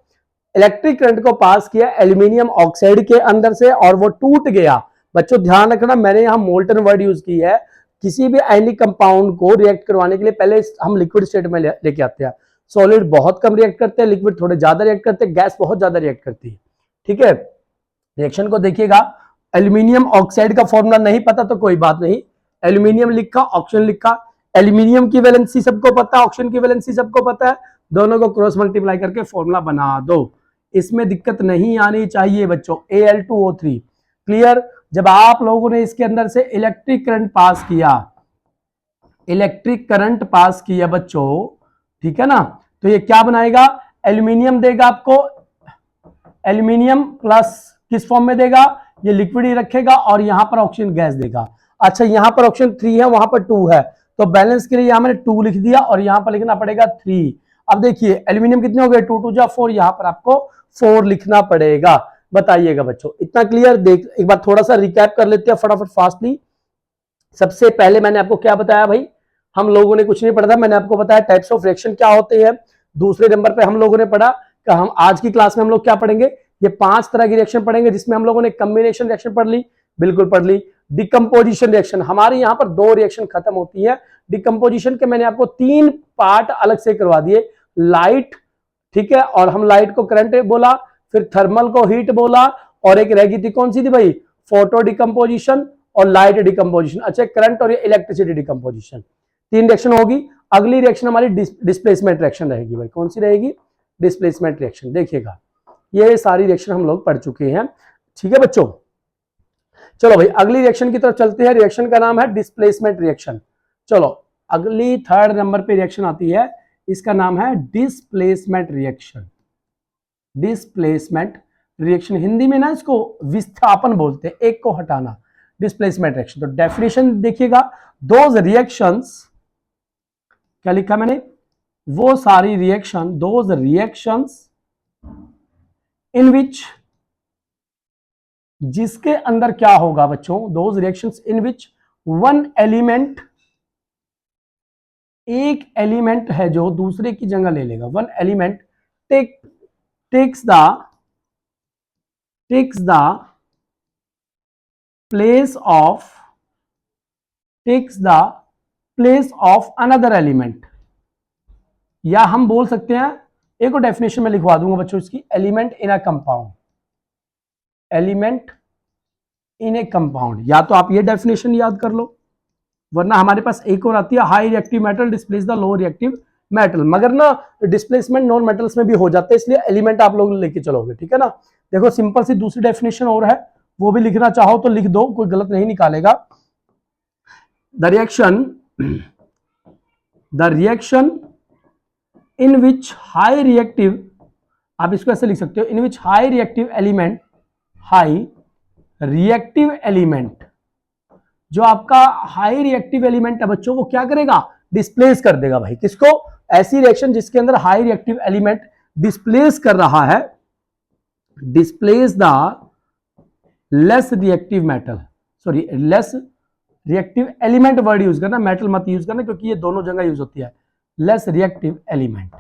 इलेक्ट्रिक करंट को पास किया एल्यूमिनियम ऑक्साइड के अंदर से और वो टूट गया। बच्चों ध्यान रखना, मैंने यहां मोल्टन वर्ड यूज की है, किसी भी आयनिक कंपाउंड को रिएक्ट करवाने के लिए पहले हम लिक्विड स्टेट में लेके आते हैं। सॉलिड बहुत कम रिएक्ट करते हैं, लिक्विड थोड़े ज्यादा रिएक्ट करते हैं, गैस बहुत ज्यादा रिएक्ट करती है, ठीक है। रिएक्शन को देखिएगा, एल्यूमिनियम ऑक्साइड का फॉर्मूला नहीं पता तो कोई बात नहीं, एल्यूमिनियम लिखा, ऑक्सीजन लिखा, एल्यूमिनियम की वैलेंसी सबको पता है, ऑक्सीजन की वैलेंसी सबको पता है, दोनों को क्रॉस मल्टीप्लाई करके फॉर्मूला बना दो, इसमें दिक्कत नहीं आनी चाहिए बच्चों। Al2O3 clear. जब आप लोगों ने इसके अंदर से इलेक्ट्रिक करंट पास किया, इलेक्ट्रिक करंट पास किया बच्चों, ठीक है ना, तो ये क्या बनाएगा, एल्यूमिनियम देगा आपको, एल्यूमिनियम प्लस किस फॉर्म में देगा, ये लिक्विड ही रखेगा, और यहां पर ऑक्सीजन गैस देगा। अच्छा यहां पर ऑप्शन 3 है, वहां पर 2 है, तो बैलेंस के लिए यहां मैंने 2 लिख दिया और यहां पर लिखना पड़ेगा 3। अब देखिए एल्यूमिनियम कितने हो गए, 2 2 जा 4, यहां पर आपको 4 लिखना पड़ेगा। बताइएगा बच्चों, इतना क्लियर। देख एक बार थोड़ा सा रिकैप कर लेते हैं फटाफट फास्टली। सबसे पहले मैंने आपको क्या बताया भाई, हम लोगों ने कुछ नहीं पढ़ा था, मैंने आपको बताया टाइप्स ऑफ रिएक्शन क्या होते हैं। दूसरे नंबर पे हम लोगों ने पढ़ा कि हम आज की क्लास में हम लोग क्या पढ़ेंगे, ये 5 तरह की रिएक्शन पढ़ेंगे, जिसमें हम लोगों ने कॉम्बिनेशन रिएक्शन पढ़ ली, बिल्कुल पढ़ ली। डिकम्पोजिशन रिएक्शन, हमारे यहाँ पर 2 रिएक्शन खत्म होती है। डिकम्पोजिशन के मैंने आपको 3 पार्ट अलग से करवा दिए, लाइट, ठीक है, और हम लाइट को करंट बोला, फिर थर्मल को हीट बोला, और एक रह गई थी कौन सी थी भाई, फोटो डिकम्पोजिशन और लाइट डिकम्पोजिशन। अच्छा करंट और इलेक्ट्रिसिटी डिकम्पोजिशन, 3 रिएक्शन होगी। अगली रिएक्शन हमारी डिस्प्लेसमेंट रिएक्शन रहेगी भाई, कौन सी रहेगी, डिस्प्लेसमेंट रिएक्शन। देखिएगा ये सारी रिएक्शन हम लोग पढ़ चुके हैं, ठीक है बच्चों। चलो भाई अगली रिएक्शन की तरफ चलते हैं, रिएक्शन का नाम है डिस्प्लेसमेंट रिएक्शन। चलो अगली 3rd नंबर पे रिएक्शन आती है, इसका नाम है displacement reaction. Displacement reaction Hindi में ना इसको विस्थापन बोलते हैं, एक को हटाना, डिस्प्लेसमेंट रिएक्शन। तो डेफिनेशन देखिएगा, दोज रिएक्शंस, क्या लिखा मैंने, वो सारी रिएक्शन, दोज रिएक्शंस इन विच, जिसके अंदर क्या होगा बच्चों, those reactions in which one element, एक एलिमेंट है जो दूसरे की जगह ले लेगा, one element takes the place of another element, या हम बोल सकते हैं, एक और डेफिनेशन में लिखवा दूंगा बच्चों इसकी, element in a compound, element in A compound. या तो आप ये डेफिनेशन याद कर लो, वरना हमारे पास एक और आती है, high reactive metal displace the low reactive metal, मगर ना डिस्प्लेसमेंट नॉन मेटल्स में भी हो जाते हैं, इसलिए एलिमेंट आप लोग लेके चलोगे, ठीक है ना। देखो सिंपल सी दूसरी डेफिनेशन और है, वो भी लिखना चाहो तो लिख दो, कोई गलत नहीं निकालेगा। The reaction in which high reactive, आप इसको ऐसे लिख सकते हो, in which high reactive element, high reactive element, जो आपका हाई रिएक्टिव एलिमेंट है बच्चों, वो क्या करेगा, डिस्प्लेस कर देगा भाई, किसको, ऐसी रिएक्शन जिसके अंदर हाई रिएक्टिव एलिमेंट डिस्प्लेस कर रहा है, displace the less reactive metal, sorry less reactive element word use करना, मेटल मत यूज करना, क्योंकि ये दोनों जगह यूज होती है। Less reactive element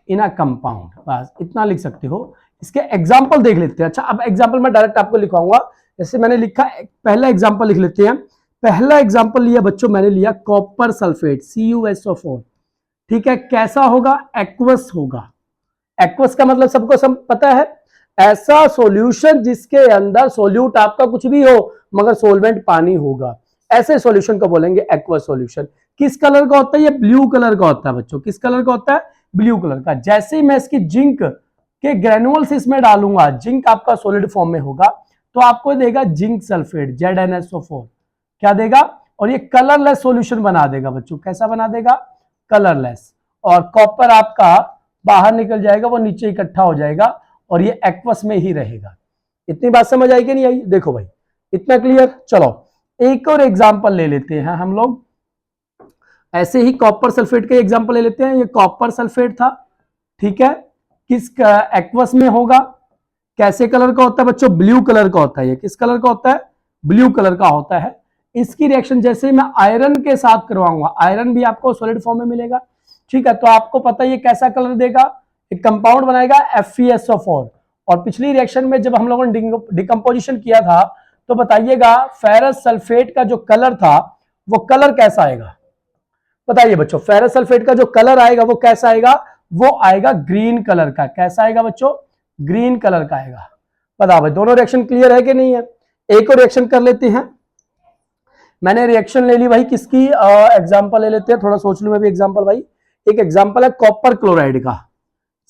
in a compound. बस इतना लिख सकते हो। इसके एग्जाम्पल देख लेते हैं। अच्छा, अब एग्जाम्पल मैं डायरेक्ट आपको लिखवाऊंगा। जैसे मैंने लिखा, पहला एग्जाम्पल लिख लेते हैं। पहला एग्जाम्पल लिया बच्चों, मैंने लिया कॉपर सल्फेट CuSO4। ठीक है, कैसा होगा? एक्वस होगा। एक्वस का मतलब सबको सब पता है, ऐसा सॉल्यूशन जिसके अंदर सोल्यूट आपका कुछ भी हो मगर सोलवेंट पानी होगा, ऐसे सॉल्यूशन को बोलेंगे एक्वस सॉल्यूशन। किस कलर का होता है? ये ब्लू कलर का होता है बच्चों। किस कलर का होता है? ब्लू कलर का। जैसे ही मैं इसकी जिंक के ग्रेनुअल्स इसमें डालूंगा, जिंक आपका सॉलिड फॉर्म में होगा, तो आपको देगा जिंक सल्फेट ZnSO4। क्या देगा? और ये कलरलेस सॉल्यूशन बना देगा बच्चों। कैसा बना देगा? कलरलेस। और कॉपर आपका बाहर निकल जाएगा, वो नीचे इकट्ठा हो जाएगा और ये एक्वस में ही रहेगा। इतनी बात समझ आई कि नहीं आई? देखो भाई, इतना क्लियर। चलो एक और एग्जांपल ले लेते हैं हम लोग। ऐसे ही कॉपर सल्फेट के एग्जांपल ले लेते हैं। ये कॉपर सल्फेट था, ठीक है, किस एक्वस में होगा? कैसे कलर का होता है बच्चों? ब्लू कलर का होता है। ये किस कलर का होता है? ब्लू कलर का होता है। इसकी रिएक्शन जैसे मैं आयरन के साथ करवाऊंगा, आयरन भी आपको सॉलिड फॉर्म में मिलेगा, ठीक है, तो आपको पता है ये कैसा कलर देगा? एक कंपाउंड बनाएगा FeSO4। और पिछली रिएक्शन में जब हम लोगों ने डिकम्पोजिशन किया था, तो बताइएगा फेरस सल्फेट का जो कलर था वो कलर कैसा आएगा? बताइए बच्चों, फेरस सल्फेट का जो कलर आएगा वो कैसा आएगा? वो आएगा ग्रीन कलर का। कैसा आएगा बच्चों? ग्रीन कलर का आएगा। बताओ भाई, दोनों रिएक्शन क्लियर है कि नहीं है? एक और रिएक्शन कर लेते हैं। मैंने रिएक्शन ले ली भाई, किसकी एग्जांपल ले लेते हैं, थोड़ा सोच लूं मैं भी एग्जांपल भाई। एक एग्जांपल है कॉपर क्लोराइड का,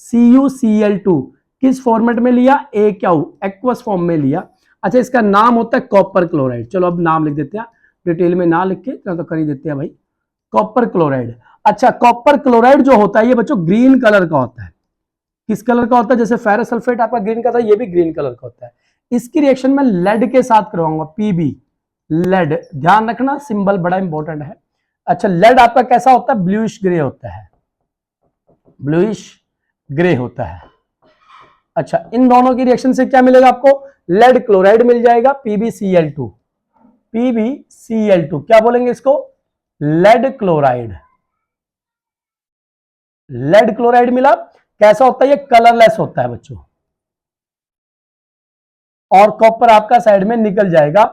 CuCl2। किस फॉर्मेट में लिया? AQ, एक्वस फॉर्म में लिया। अच्छा, इसका नाम होता है कॉपर क्लोराइड। चलो अब नाम लिख देते हैं, डिटेल में ना लिख के तो कर ही देते हैं भाई, कॉपर क्लोराइड। अच्छा, कॉपर क्लोराइड जो होता है ये बच्चों ग्रीन कलर का होता है। किस कलर का होता है? जैसे फेरस सल्फेट आपका ग्रीन का था, ये भी ग्रीन कलर का होता है। इसकी रिएक्शन में लेड के साथ करवाऊंगा, PB, लेड। ध्यान रखना, सिंबल बड़ा इंपॉर्टेंट है। अच्छा, लेड आपका कैसा होता है? ब्लूइश ग्रे होता है, ब्लूइश ग्रे होता है। अच्छा, इन दोनों की रिएक्शन से क्या मिलेगा आपको? लेड क्लोराइड मिल जाएगा, PbCl2। PbCl2 क्या बोलेंगे इसको? Lead chloride. लेड क्लोराइड मिला। कैसा होता है? ये कलरलेस होता है बच्चों। और कॉपर आपका साइड में निकल जाएगा,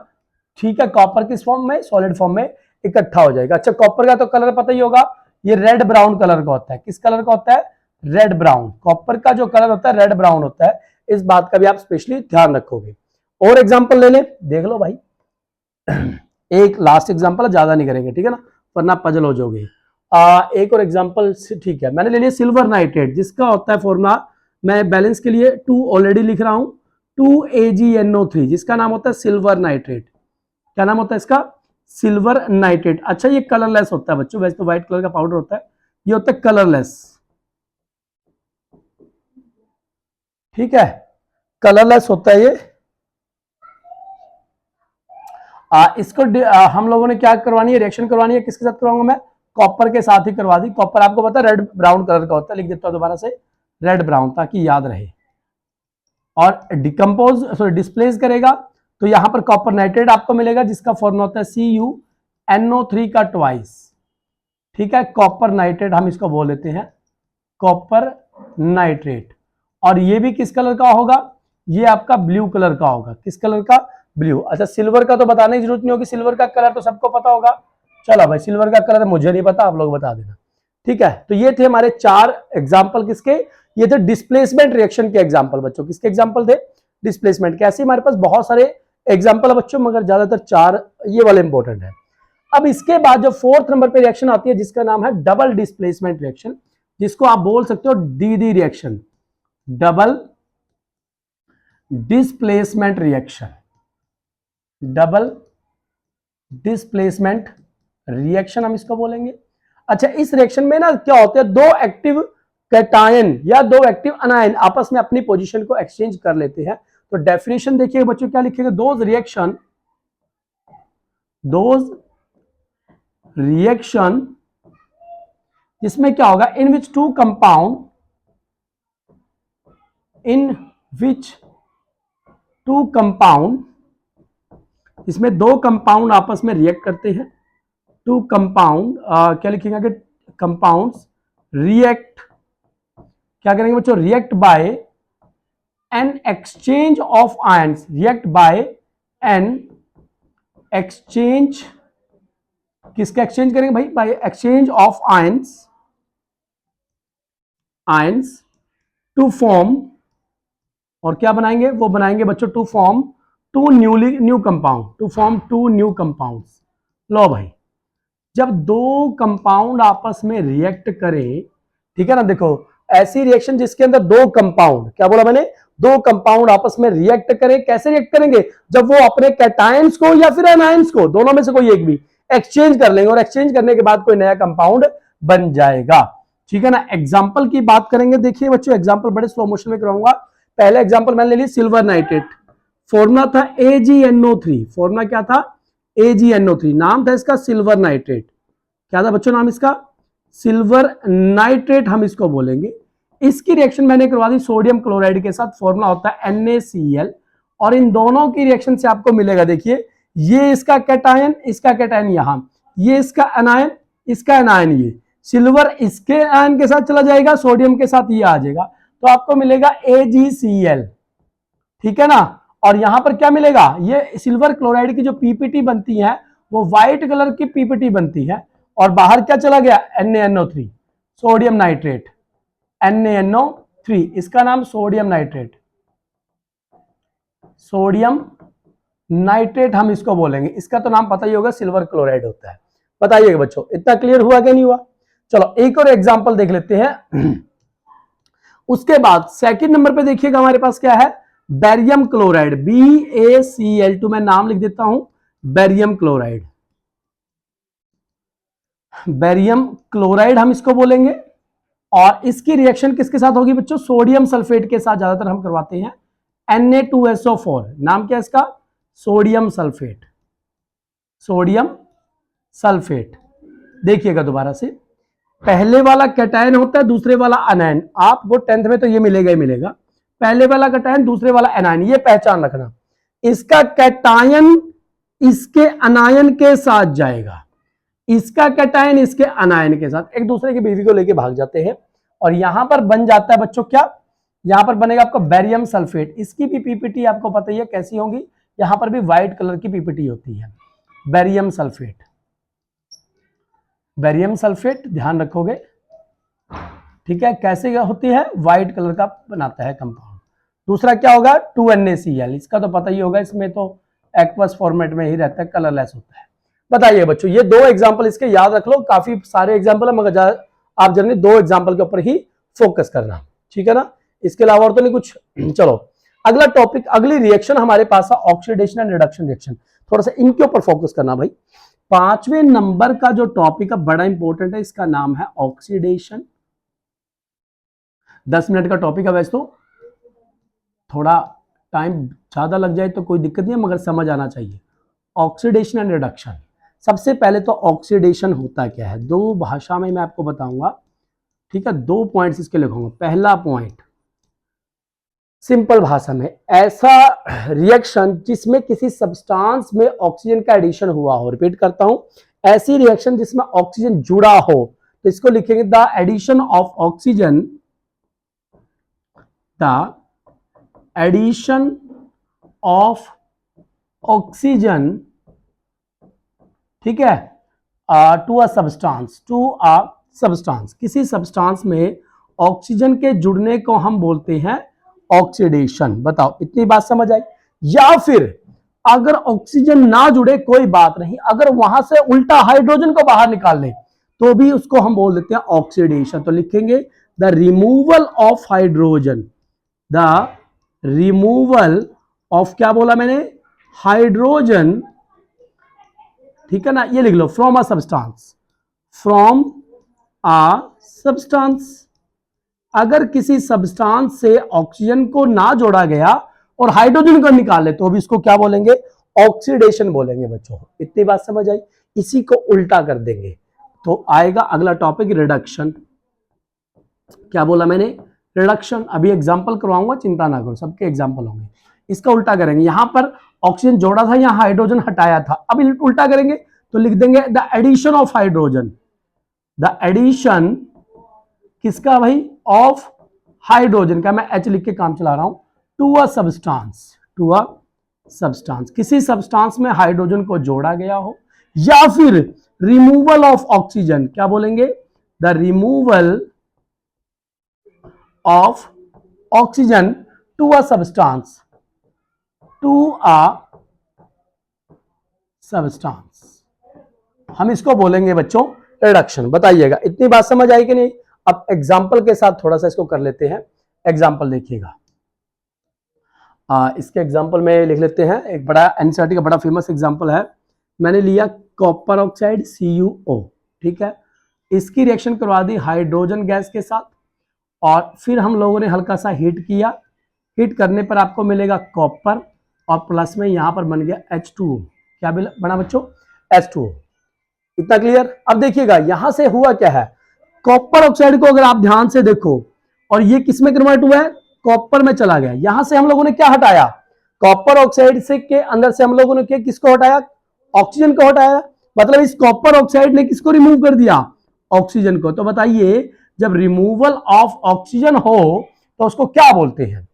ठीक है, कॉपर किस फॉर्म में? सॉलिड फॉर्म में इकट्ठा हो जाएगा। अच्छा, कॉपर का तो कलर पता ही होगा, ये रेड ब्राउन कलर का होता है। किस कलर का होता है? Red brown. कॉपर का जो कलर होता है रेड ब्राउन होता है। इस बात का भी आप स्पेशली ध्यान रखोगे। और एग्जाम्पल ले ले, देख लो भाई। एक लास्ट एग्जाम्पल, ज्यादा नहीं करेंगे, ठीक है ना, वरना पजल हो जाओगे। एक और एग्जाम्पल, ठीक है, मैंने ले लिया सिल्वर नाइट्रेट, जिसका होता है फॉर्मूला, मैं बैलेंस के लिए 2 ऑलरेडी लिख रहा हूं, 2AgNO3, जिसका नाम होता है सिल्वर नाइट्रेट। क्या नाम होता है इसका? Silver nitrate. अच्छा, ये कलरलेस होता है बच्चों, वैसे तो व्हाइट कलर का पाउडर होता है, ये होता है कलरलेस, ठीक है, कलरलेस होता है ये। इसको हम लोगों ने क्या करवानी है? रिएक्शन करवानी है, किसके साथ करवाऊंगा मैं? कॉपर के साथ ही करवा दी। कॉपर आपको पता है रेड ब्राउन कलर का होता है, लिख देता हूं दोबारा से, रेड ब्राउन, ताकि याद रहे। और डिकम्पोज सॉरी डिस्प्लेस करेगा, तो यहां पर कॉपर नाइट्रेट आपको मिलेगा, जिसका फॉर्मूला होता है CuNO3 का ट्वाइस, ठीक है, कॉपर नाइट्रेट हम इसको बोल देते हैं, कॉपर नाइट्रेट। और ये भी किस कलर का होगा? ये आपका ब्लू कलर का होगा। किस कलर का? ब्लू। अच्छा, सिल्वर का तो बताने की जरूरत नहीं होगी, सिल्वर का कलर तो सबको पता होगा। चलो भाई, सिल्वर का कलर मुझे नहीं पता, आप लोग बता देना, ठीक है। तो ये थे हमारे 4 एग्जाम्पल, किसके? ये थे डिस्प्लेसमेंट रिएक्शन के एग्जाम्पल बच्चों। किसके एग्जाम्पल थे? डिस्प्लेसमेंट के। ऐसे हमारे पास बहुत सारे एग्जाम्पल है बच्चों, मगर ज्यादातर 4 ये वाले इंपॉर्टेंट है। अब इसके बाद जो 4th नंबर पे रिएक्शन आती है, जिसका नाम है डबल डिस्प्लेसमेंट रिएक्शन, जिसको आप बोल सकते हो DD reaction, double displacement reaction, double displacement reaction हम इसको बोलेंगे। अच्छा, इस रिएक्शन में ना क्या होता है, 2 एक्टिव कैटायन या 2 एक्टिव अनायन आपस में अपनी पोजीशन को एक्सचेंज कर लेते हैं। तो डेफिनेशन देखिए बच्चों, क्या लिखेगा? दोज रिएक्शन जिसमें क्या होगा, इन विच 2 कंपाउंड, इन विच 2 कंपाउंड, इसमें 2 कंपाउंड आपस में रिएक्ट करते हैं। 2 कंपाउंड क्या लिखेंगे? कंपाउंड्स रिएक्ट, क्या करेंगे बच्चों, react by an exchange of ions, react by an exchange, किसका एक्सचेंज करेंगे भाई, by exchange of ions, ions to form, और क्या बनाएंगे, वो बनाएंगे बच्चों to form two new compound, to form two new compounds. लो भाई, जब दो कंपाउंड आपस में रिएक्ट करें, ठीक है ना, देखो ऐसी रिएक्शन जिसके अंदर दो कंपाउंड, क्या बोला मैंने, दो कंपाउंड आपस में रिएक्ट करें, कैसे रिएक्ट करेंगे, जब वो अपने कैटायंस को या फिर एनायंस को, दोनों में से कोई एक भी एक्सचेंज कर लेंगे, और एक्सचेंज करने के बाद कोई नया कंपाउंड बन जाएगा, ठीक है ना। एग्जाम्पल की बात करेंगे, देखिए बच्चों एग्जाम्पल बड़े स्लो मोशन में कराऊंगा। पहले एग्जाम्पल मैंने ले लिया सिल्वर नाइट्रेट, फॉर्मूला था AgNO3, फॉर्मूला क्या था, AgNO3, नाम था इसका सिल्वर नाइट्रेट, क्या था बच्चों नाम इसका, सिल्वर नाइट्रेट हम इसको बोलेंगे। इसकी रिएक्शन मैंने करवा दी सोडियम क्लोराइड के साथ, फॉर्मूला होता है NaCl, और इन दोनों की रिएक्शन से आपको मिलेगा, देखिए ये इसका कैटायन, इसका कैटायन यहां, ये इसका एनायन, इसका एनायन, ये सिल्वर इसके आयन के साथ चला जाएगा, सोडियम के साथ ये आ जाएगा, तो आपको मिलेगा AgCl, ठीक है ना। और यहां पर क्या मिलेगा, ये सिल्वर क्लोराइड की जो पीपीटी बनती है वो व्हाइट कलर की पीपीटी बनती है, और बाहर क्या चला गया, NaNO3, सोडियम नाइट्रेट, NaNO3, इसका नाम सोडियम नाइट्रेट, सोडियम नाइट्रेट हम इसको बोलेंगे, इसका तो नाम पता ही होगा सिल्वर क्लोराइड होता है। बताइएगा बच्चों इतना क्लियर हुआ कि नहीं हुआ। चलो एक और एग्जांपल देख लेते हैं। उसके बाद सेकंड नंबर पे देखिएगा हमारे पास क्या है, बेरियम क्लोराइड, BaCl2, मैं नाम लिख देता हूं बेरियम क्लोराइड, बेरियम क्लोराइड हम इसको बोलेंगे, और इसकी रिएक्शन किसके साथ होगी बच्चों, सोडियम सल्फेट के साथ ज्यादातर हम करवाते हैं, Na2SO4, नाम क्या है इसका, सोडियम सल्फेट, सोडियम सल्फेट। देखिएगा दोबारा से, पहले वाला कैटायन होता है, दूसरे वाला अनायन, आपको 10th में तो ये मिलेगा ही मिलेगा, पहले वाला कैटायन दूसरे वाला एनायन, ये पहचान रखना, इसका कैटायन इसके अनायन के साथ जाएगा, इसका कैटायन इसके अनायन के साथ, एक दूसरे की बीवी को लेके भाग जाते हैं, और यहां पर बन जाता है बच्चों क्या, यहां पर बनेगा आपका बेरियम सल्फेट, इसकी भी पीपीटी आपको पता ही है कैसी होगी, यहां पर भी व्हाइट कलर की पीपीटी होती है, बेरियम सल्फेट, बेरियम सल्फेट ध्यान रखोगे, ठीक है, कैसे होती है, व्हाइट कलर का बनाता है कंपाउंड। दूसरा क्या होगा, 2NaCl, इसका तो पता ही होगा, इसमें तो एक्वस फॉर्मेट में ही रहता है, कलरलेस होता है। बताइए बच्चों, ये दो एग्जांपल इसके याद रख लो, काफी सारे एग्जांपल है, मगर आप जनरली दो एग्जांपल के ऊपर ही फोकस करना, ठीक है ना, इसके अलावा और तो नहीं कुछ। चलो अगला टॉपिक, अगली रिएक्शन हमारे पास है ऑक्सीडेशन एंड रिडक्शन रिएक्शन, थोड़ा सा इनके ऊपर फोकस करना भाई। 5वें नंबर का जो टॉपिक है बड़ा इंपॉर्टेंट है, इसका नाम है ऑक्सीडेशन। 10 मिनट का टॉपिक है, वैसे तो थोड़ा टाइम ज्यादा लग जाए तो कोई दिक्कत नहीं है, मगर समझ आना चाहिए। ऑक्सीडेशन एंड रिडक्शन, सबसे पहले तो ऑक्सीडेशन होता क्या है, दो भाषा में मैं आपको बताऊंगा, ठीक है, 2 पॉइंट्स इसके लिखूंगा। पहला पॉइंट सिंपल भाषा में, ऐसा रिएक्शन जिसमें किसी सब्सटेंस में ऑक्सीजन का एडिशन हुआ हो, रिपीट करता हूं, ऐसी रिएक्शन जिसमें ऑक्सीजन जुड़ा हो, तो इसको लिखेंगे the addition of oxygen, the addition of oxygen, ठीक है, to a substance, to a substance, किसी सब्सटेंस में ऑक्सीजन के जुड़ने को हम बोलते हैं ऑक्सीडेशन। बताओ इतनी बात समझ आई। या फिर अगर ऑक्सीजन ना जुड़े कोई बात नहीं, अगर वहां से उल्टा हाइड्रोजन को बाहर निकाल ले तो भी उसको हम बोल देते हैं ऑक्सीडेशन। तो लिखेंगे the removal of hydrogen, the removal of, क्या बोला मैंने, हाइड्रोजन, ठीक है ना, ये लिख लो, from a substance, from a substance. अगर किसी सब्सटेंस से ऑक्सीजन को ना जोड़ा गया और हाइड्रोजन को निकाले तो भी इसको क्या बोलेंगे, ऑक्सीडेशन बोलेंगे। बच्चों इतनी बात समझ आई। इसी को उल्टा कर देंगे तो आएगा अगला टॉपिक रिडक्शन। क्या बोला मैंने, रिडक्शन। अभी एग्जांपल करवाऊंगा, चिंता ना करो, सबके एग्जांपल होंगे। इसका उल्टा करेंगे, यहां पर ऑक्सीजन जोड़ा था, यहां हाइड्रोजन हटाया था, अब उल्टा करेंगे तो लिख देंगे the addition of hydrogen, the addition किसका भाई? ऑफ हाइड्रोजन का, मैं एच लिख के काम चला रहा हूं, to a substance, to a substance, किसी सब्सटेंस में हाइड्रोजन को जोड़ा गया हो, या फिर रिमूवल ऑफ ऑक्सीजन, क्या बोलेंगे? The removal of oxygen to a substance, to a substance, हम इसको बोलेंगे बच्चों रिडक्शन। बताइएगा इतनी बात समझ आई कि नहीं? अब एग्जाम्पल के साथ थोड़ा सा इसको कर लेते हैं। एग्जाम्पल देखिएगा, इसके एग्जाम्पल में लिख लेते हैं, एक बड़ा एनसीईआरटी का बड़ा फेमस एग्जाम्पल है। मैंने लिया कॉपर ऑक्साइड CuO, ठीक है, इसकी रिएक्शन करवा दी हाइड्रोजन गैस के साथ, और फिर हम लोगों ने हल्का सा हीट किया। हीट करने पर आपको मिलेगा कॉपर, और प्लस में यहां पर बन गया H2O। क्या बना बच्चों? H2O। इतना क्लियर? अब देखिएगा यहां से हुआ क्या है, कॉपर ऑक्साइड को अगर आप ध्यान से देखो, और ये किस में कन्वर्ट हुआ है? कॉपर में चला गया। यहां से हम लोगों ने क्या हटाया? कॉपर ऑक्साइड से के अंदर से हम लोगों ने क्या किसको हटाया? ऑक्सीजन को हटाया। मतलब इस कॉपर ऑक्साइड ने किसको रिमूव कर दिया? ऑक्सीजन को। तो बताइए जब रिमूवल ऑफ ऑक्सीजन हो तो उसको क्या बोलते हैं?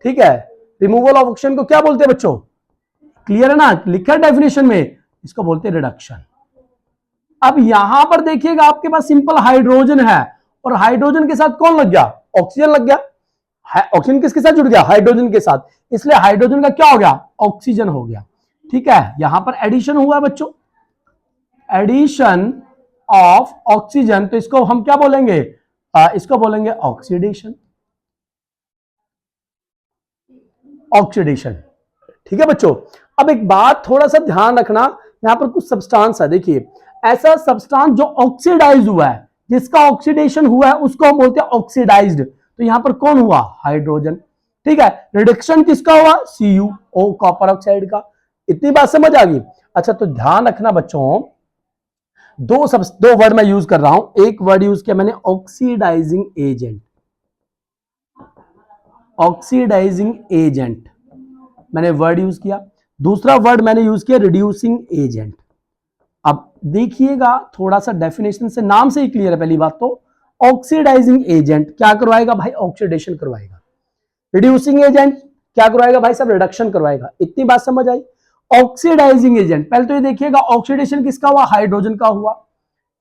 ठीक है, रिमूवल ऑफ ऑक्सीजन को क्या बोलते हैं बच्चों? क्लियर है ना? लिखा है डेफिनेशन में, इसको बोलते हैं रिडक्शन। अब यहां पर देखिएगा आपके पास सिंपल हाइड्रोजन है, और हाइड्रोजन के साथ कौन लग गया? ऑक्सीजन लग गया। ऑक्सीजन किसके साथ जुड़ गया? हाइड्रोजन के साथ, इसलिए हाइड्रोजन का क्या हो गया? ऑक्सीजन हो गया। ठीक है, यहां पर एडिशन हुआ है बच्चों, एडिशन ऑफ ऑक्सीजन, तो इसको हम क्या बोलेंगे? इसको बोलेंगे ऑक्सीडेशन। ऑक्सीडेशन, ठीक है बच्चों। अब एक बात थोड़ा सा ध्यान रखना, यहां पर कुछ सब्सटेंस है, देखिए ऐसा सब्सटेंस जो ऑक्सीडाइज हुआ है, जिसका ऑक्सीडेशन हुआ है, उसको हम बोलते हैं ऑक्सीडाइज्ड। तो यहां पर कौन हुआ? हाइड्रोजन। ठीक है, रिडक्शन किसका हुआ? CuO, कॉपर ऑक्साइड का। इतनी बात समझ आ गई? अच्छा, तो ध्यान रखना बच्चों, दो वर्ड मैं यूज कर रहा हूं। एक वर्ड यूज किया मैंने ऑक्सीडाइजिंग एजेंट, ऑक्सीडाइजिंग एजेंट मैंने वर्ड यूज किया। दूसरा वर्ड मैंने यूज किया रिड्यूसिंग एजेंट। अब देखिएगा थोड़ा सा डेफिनेशन से, नाम से ही क्लियर है। पहली बात तो ऑक्सीडाइजिंग एजेंट क्या करवाएगा भाई? ऑक्सीडेशन करवाएगा। रिड्यूसिंग एजेंट क्या करवाएगा भाई साहब? रिडक्शन करवाएगा। इतनी बात समझ आई? ऑक्सीडाइजिंग एजेंट, पहले तो ये देखिएगा ऑक्सीडेशन किसका हुआ? हाइड्रोजन का हुआ।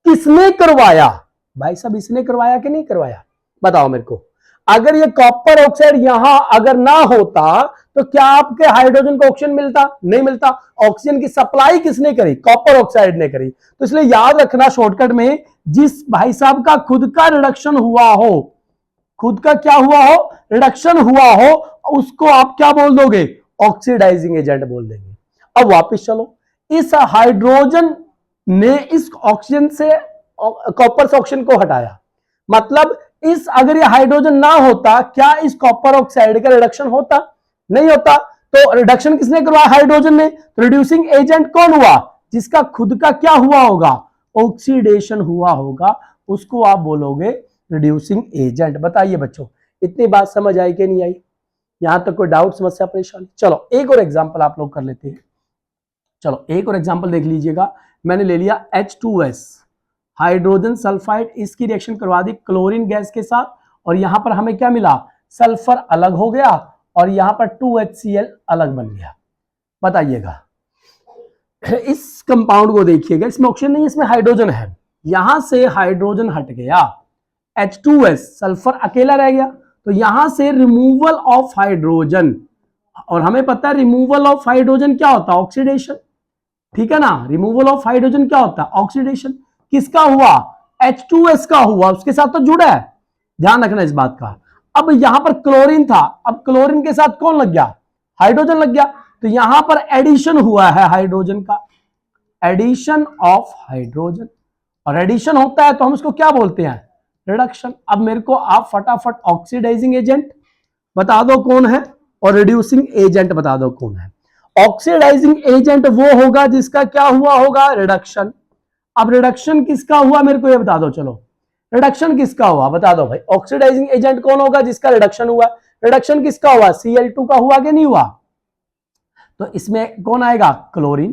किसने करवाया भाई साहब? इसने करवाया कि नहीं करवाया? बताओ मेरे को। अगर ये कॉपर ऑक्साइड यहां अगर ना होता तो क्या आपके हाइड्रोजन को ऑक्सीजन मिलता? नहीं मिलता। ऑक्सीजन की सप्लाई किसने करी? कॉपर ऑक्साइड ने करी। तो इसलिए याद रखना शॉर्टकट में, जिस भाई साहब का खुद का रिडक्शन हुआ हो, खुद का क्या हुआ हो? रिडक्शन हुआ हो, उसको आप क्या बोल दोगे? ऑक्सीडाइजिंग एजेंट बोल देंगे। अब वापस चलो, इस हाइड्रोजन ने इस ऑक्सीजन से कॉपर से ऑक्सीजन को हटाया, मतलब इस अगर ये हाइड्रोजन ना होता, क्या इस कॉपर ऑक्साइड का रिडक्शन होता? नहीं होता। तो रिडक्शन किसने करवाया? हाइड्रोजन ने। तो रिड्यूसिंग एजेंट कौन हुआ? जिसका खुद का क्या हुआ होगा? ऑक्सीडेशन हुआ होगा, उसको आप बोलोगे रिड्यूसिंग एजेंट। बताइए बच्चों, इतनी बात समझ आई कि नहीं आई? यहां तक कोई डाउट, समस्या, परेशानी? चलो एक और एग्जांपल आप लोग कर लेते हैं। चलो एक और एग्जांपल देख लीजिएगा। मैंने ले लिया H2S, हाइड्रोजन सल्फाइड, इसकी रिएक्शन करवा दी क्लोरीन गैस के साथ, और यहां पर हमें क्या मिला? सल्फर अलग हो गया, और यहां पर 2HCl अलग बन गया। बताइएगा, इस कंपाउंड को देखिएगा, इसमें ऑक्सीजन नहीं, इसमें हाइड्रोजन है। यहां से हाइड्रोजन हट गया, H2S सल्फर अकेला रह गया, तो यहां से रिमूवल ऑफ हाइड्रोजन, और हमें पता है रिमूवल ऑफ हाइड्रोजन क्या होता है? ऑक्सीडेशन। ठीक है ना, रिमूवल ऑफ हाइड्रोजन क्या होता है? ऑक्सीडेशन। किसका हुआ? H2S का हुआ, उसके साथ तो जुड़ा है, ध्यान रखना इस बात का। अब यहां पर क्लोरीन था, अब क्लोरीन के साथ कौन लग गया? हाइड्रोजन लग गया, तो यहां पर एडिशन हुआ है हाइड्रोजन का, एडिशन ऑफ हाइड्रोजन, और एडिशन होता है तो हम उसको क्या बोलते हैं? रिडक्शन। अब मेरे को आप फटाफट ऑक्सीडाइजिंग एजेंट बता दो कौन है, और रिड्यूसिंग एजेंट बता दो कौन है। ऑक्सीडाइजिंग एजेंट वो होगा जिसका क्या हुआ होगा? रिडक्शन। अब रिडक्शन किसका हुआ मेरे को ये बता दो। चलो रिडक्शन किसका हुआ बता दो भाई। ऑक्सीडाइजिंग एजेंट कौन होगा? जिसका रिडक्शन हुआ। रिडक्शन किसका हुआ? Cl2 का हुआ कि नहीं हुआ? तो इसमें कौन आएगा? Chlorine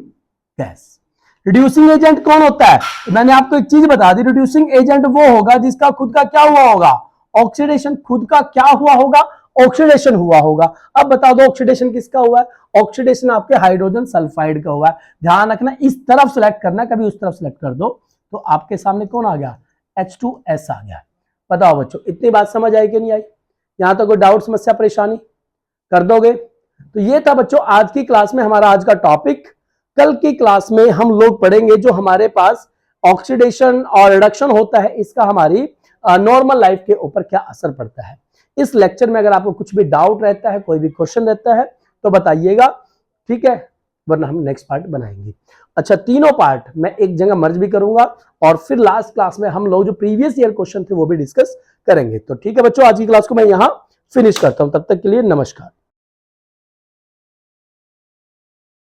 gas. रिड्यूसिंग एजेंट कौन होता है? मैंने आपको एक चीज बता दी, रिड्यूसिंग एजेंट वो होगा जिसका खुद का क्या हुआ होगा? ऑक्सीडेशन खुद का क्या हुआ होगा, ऑक्सीडेशन हुआ होगा। अब बता दो ऑक्सीडेशन किसका हुआ है, ऑक्सीडेशन आपके हाइड्रोजन सल्फाइड का हुआ है। ध्यान रखना इस तरफ सेलेक्ट करना, कभी उस तरफ सेलेक्ट कर दो तो आपके सामने कौन आ गया, H2S आ गया। बताओ बच्चों इतनी बात समझ आई कि नहीं आई, यहां तक कोई डाउट समस्या परेशानी कर दोगे। तो ये था बच्चों आज की क्लास में हमारा आज का टॉपिक। कल की क्लास में हम लोग पढ़ेंगे जो हमारे पास ऑक्सीडेशन और रिडक्शन होता है, इसका हमारी नॉर्मल लाइफ के ऊपर क्या असर पड़ता है। इस लेक्चर में अगर आपको कुछ भी डाउट रहता है, कोई भी क्वेश्चन रहता है तो बताइएगा, ठीक है, वरना हम नेक्स्ट पार्ट बनाएंगे। अच्छा, तीनों पार्ट मैं एक जगह मर्ज भी करूंगा और फिर लास्ट क्लास में हम लोग जो प्रीवियस ईयर क्वेश्चन थे वो भी डिस्कस करेंगे। तो ठीक है बच्चों, आज की क्लास को मैं यहां फिनिश करता हूं, तब तक के लिए नमस्कार।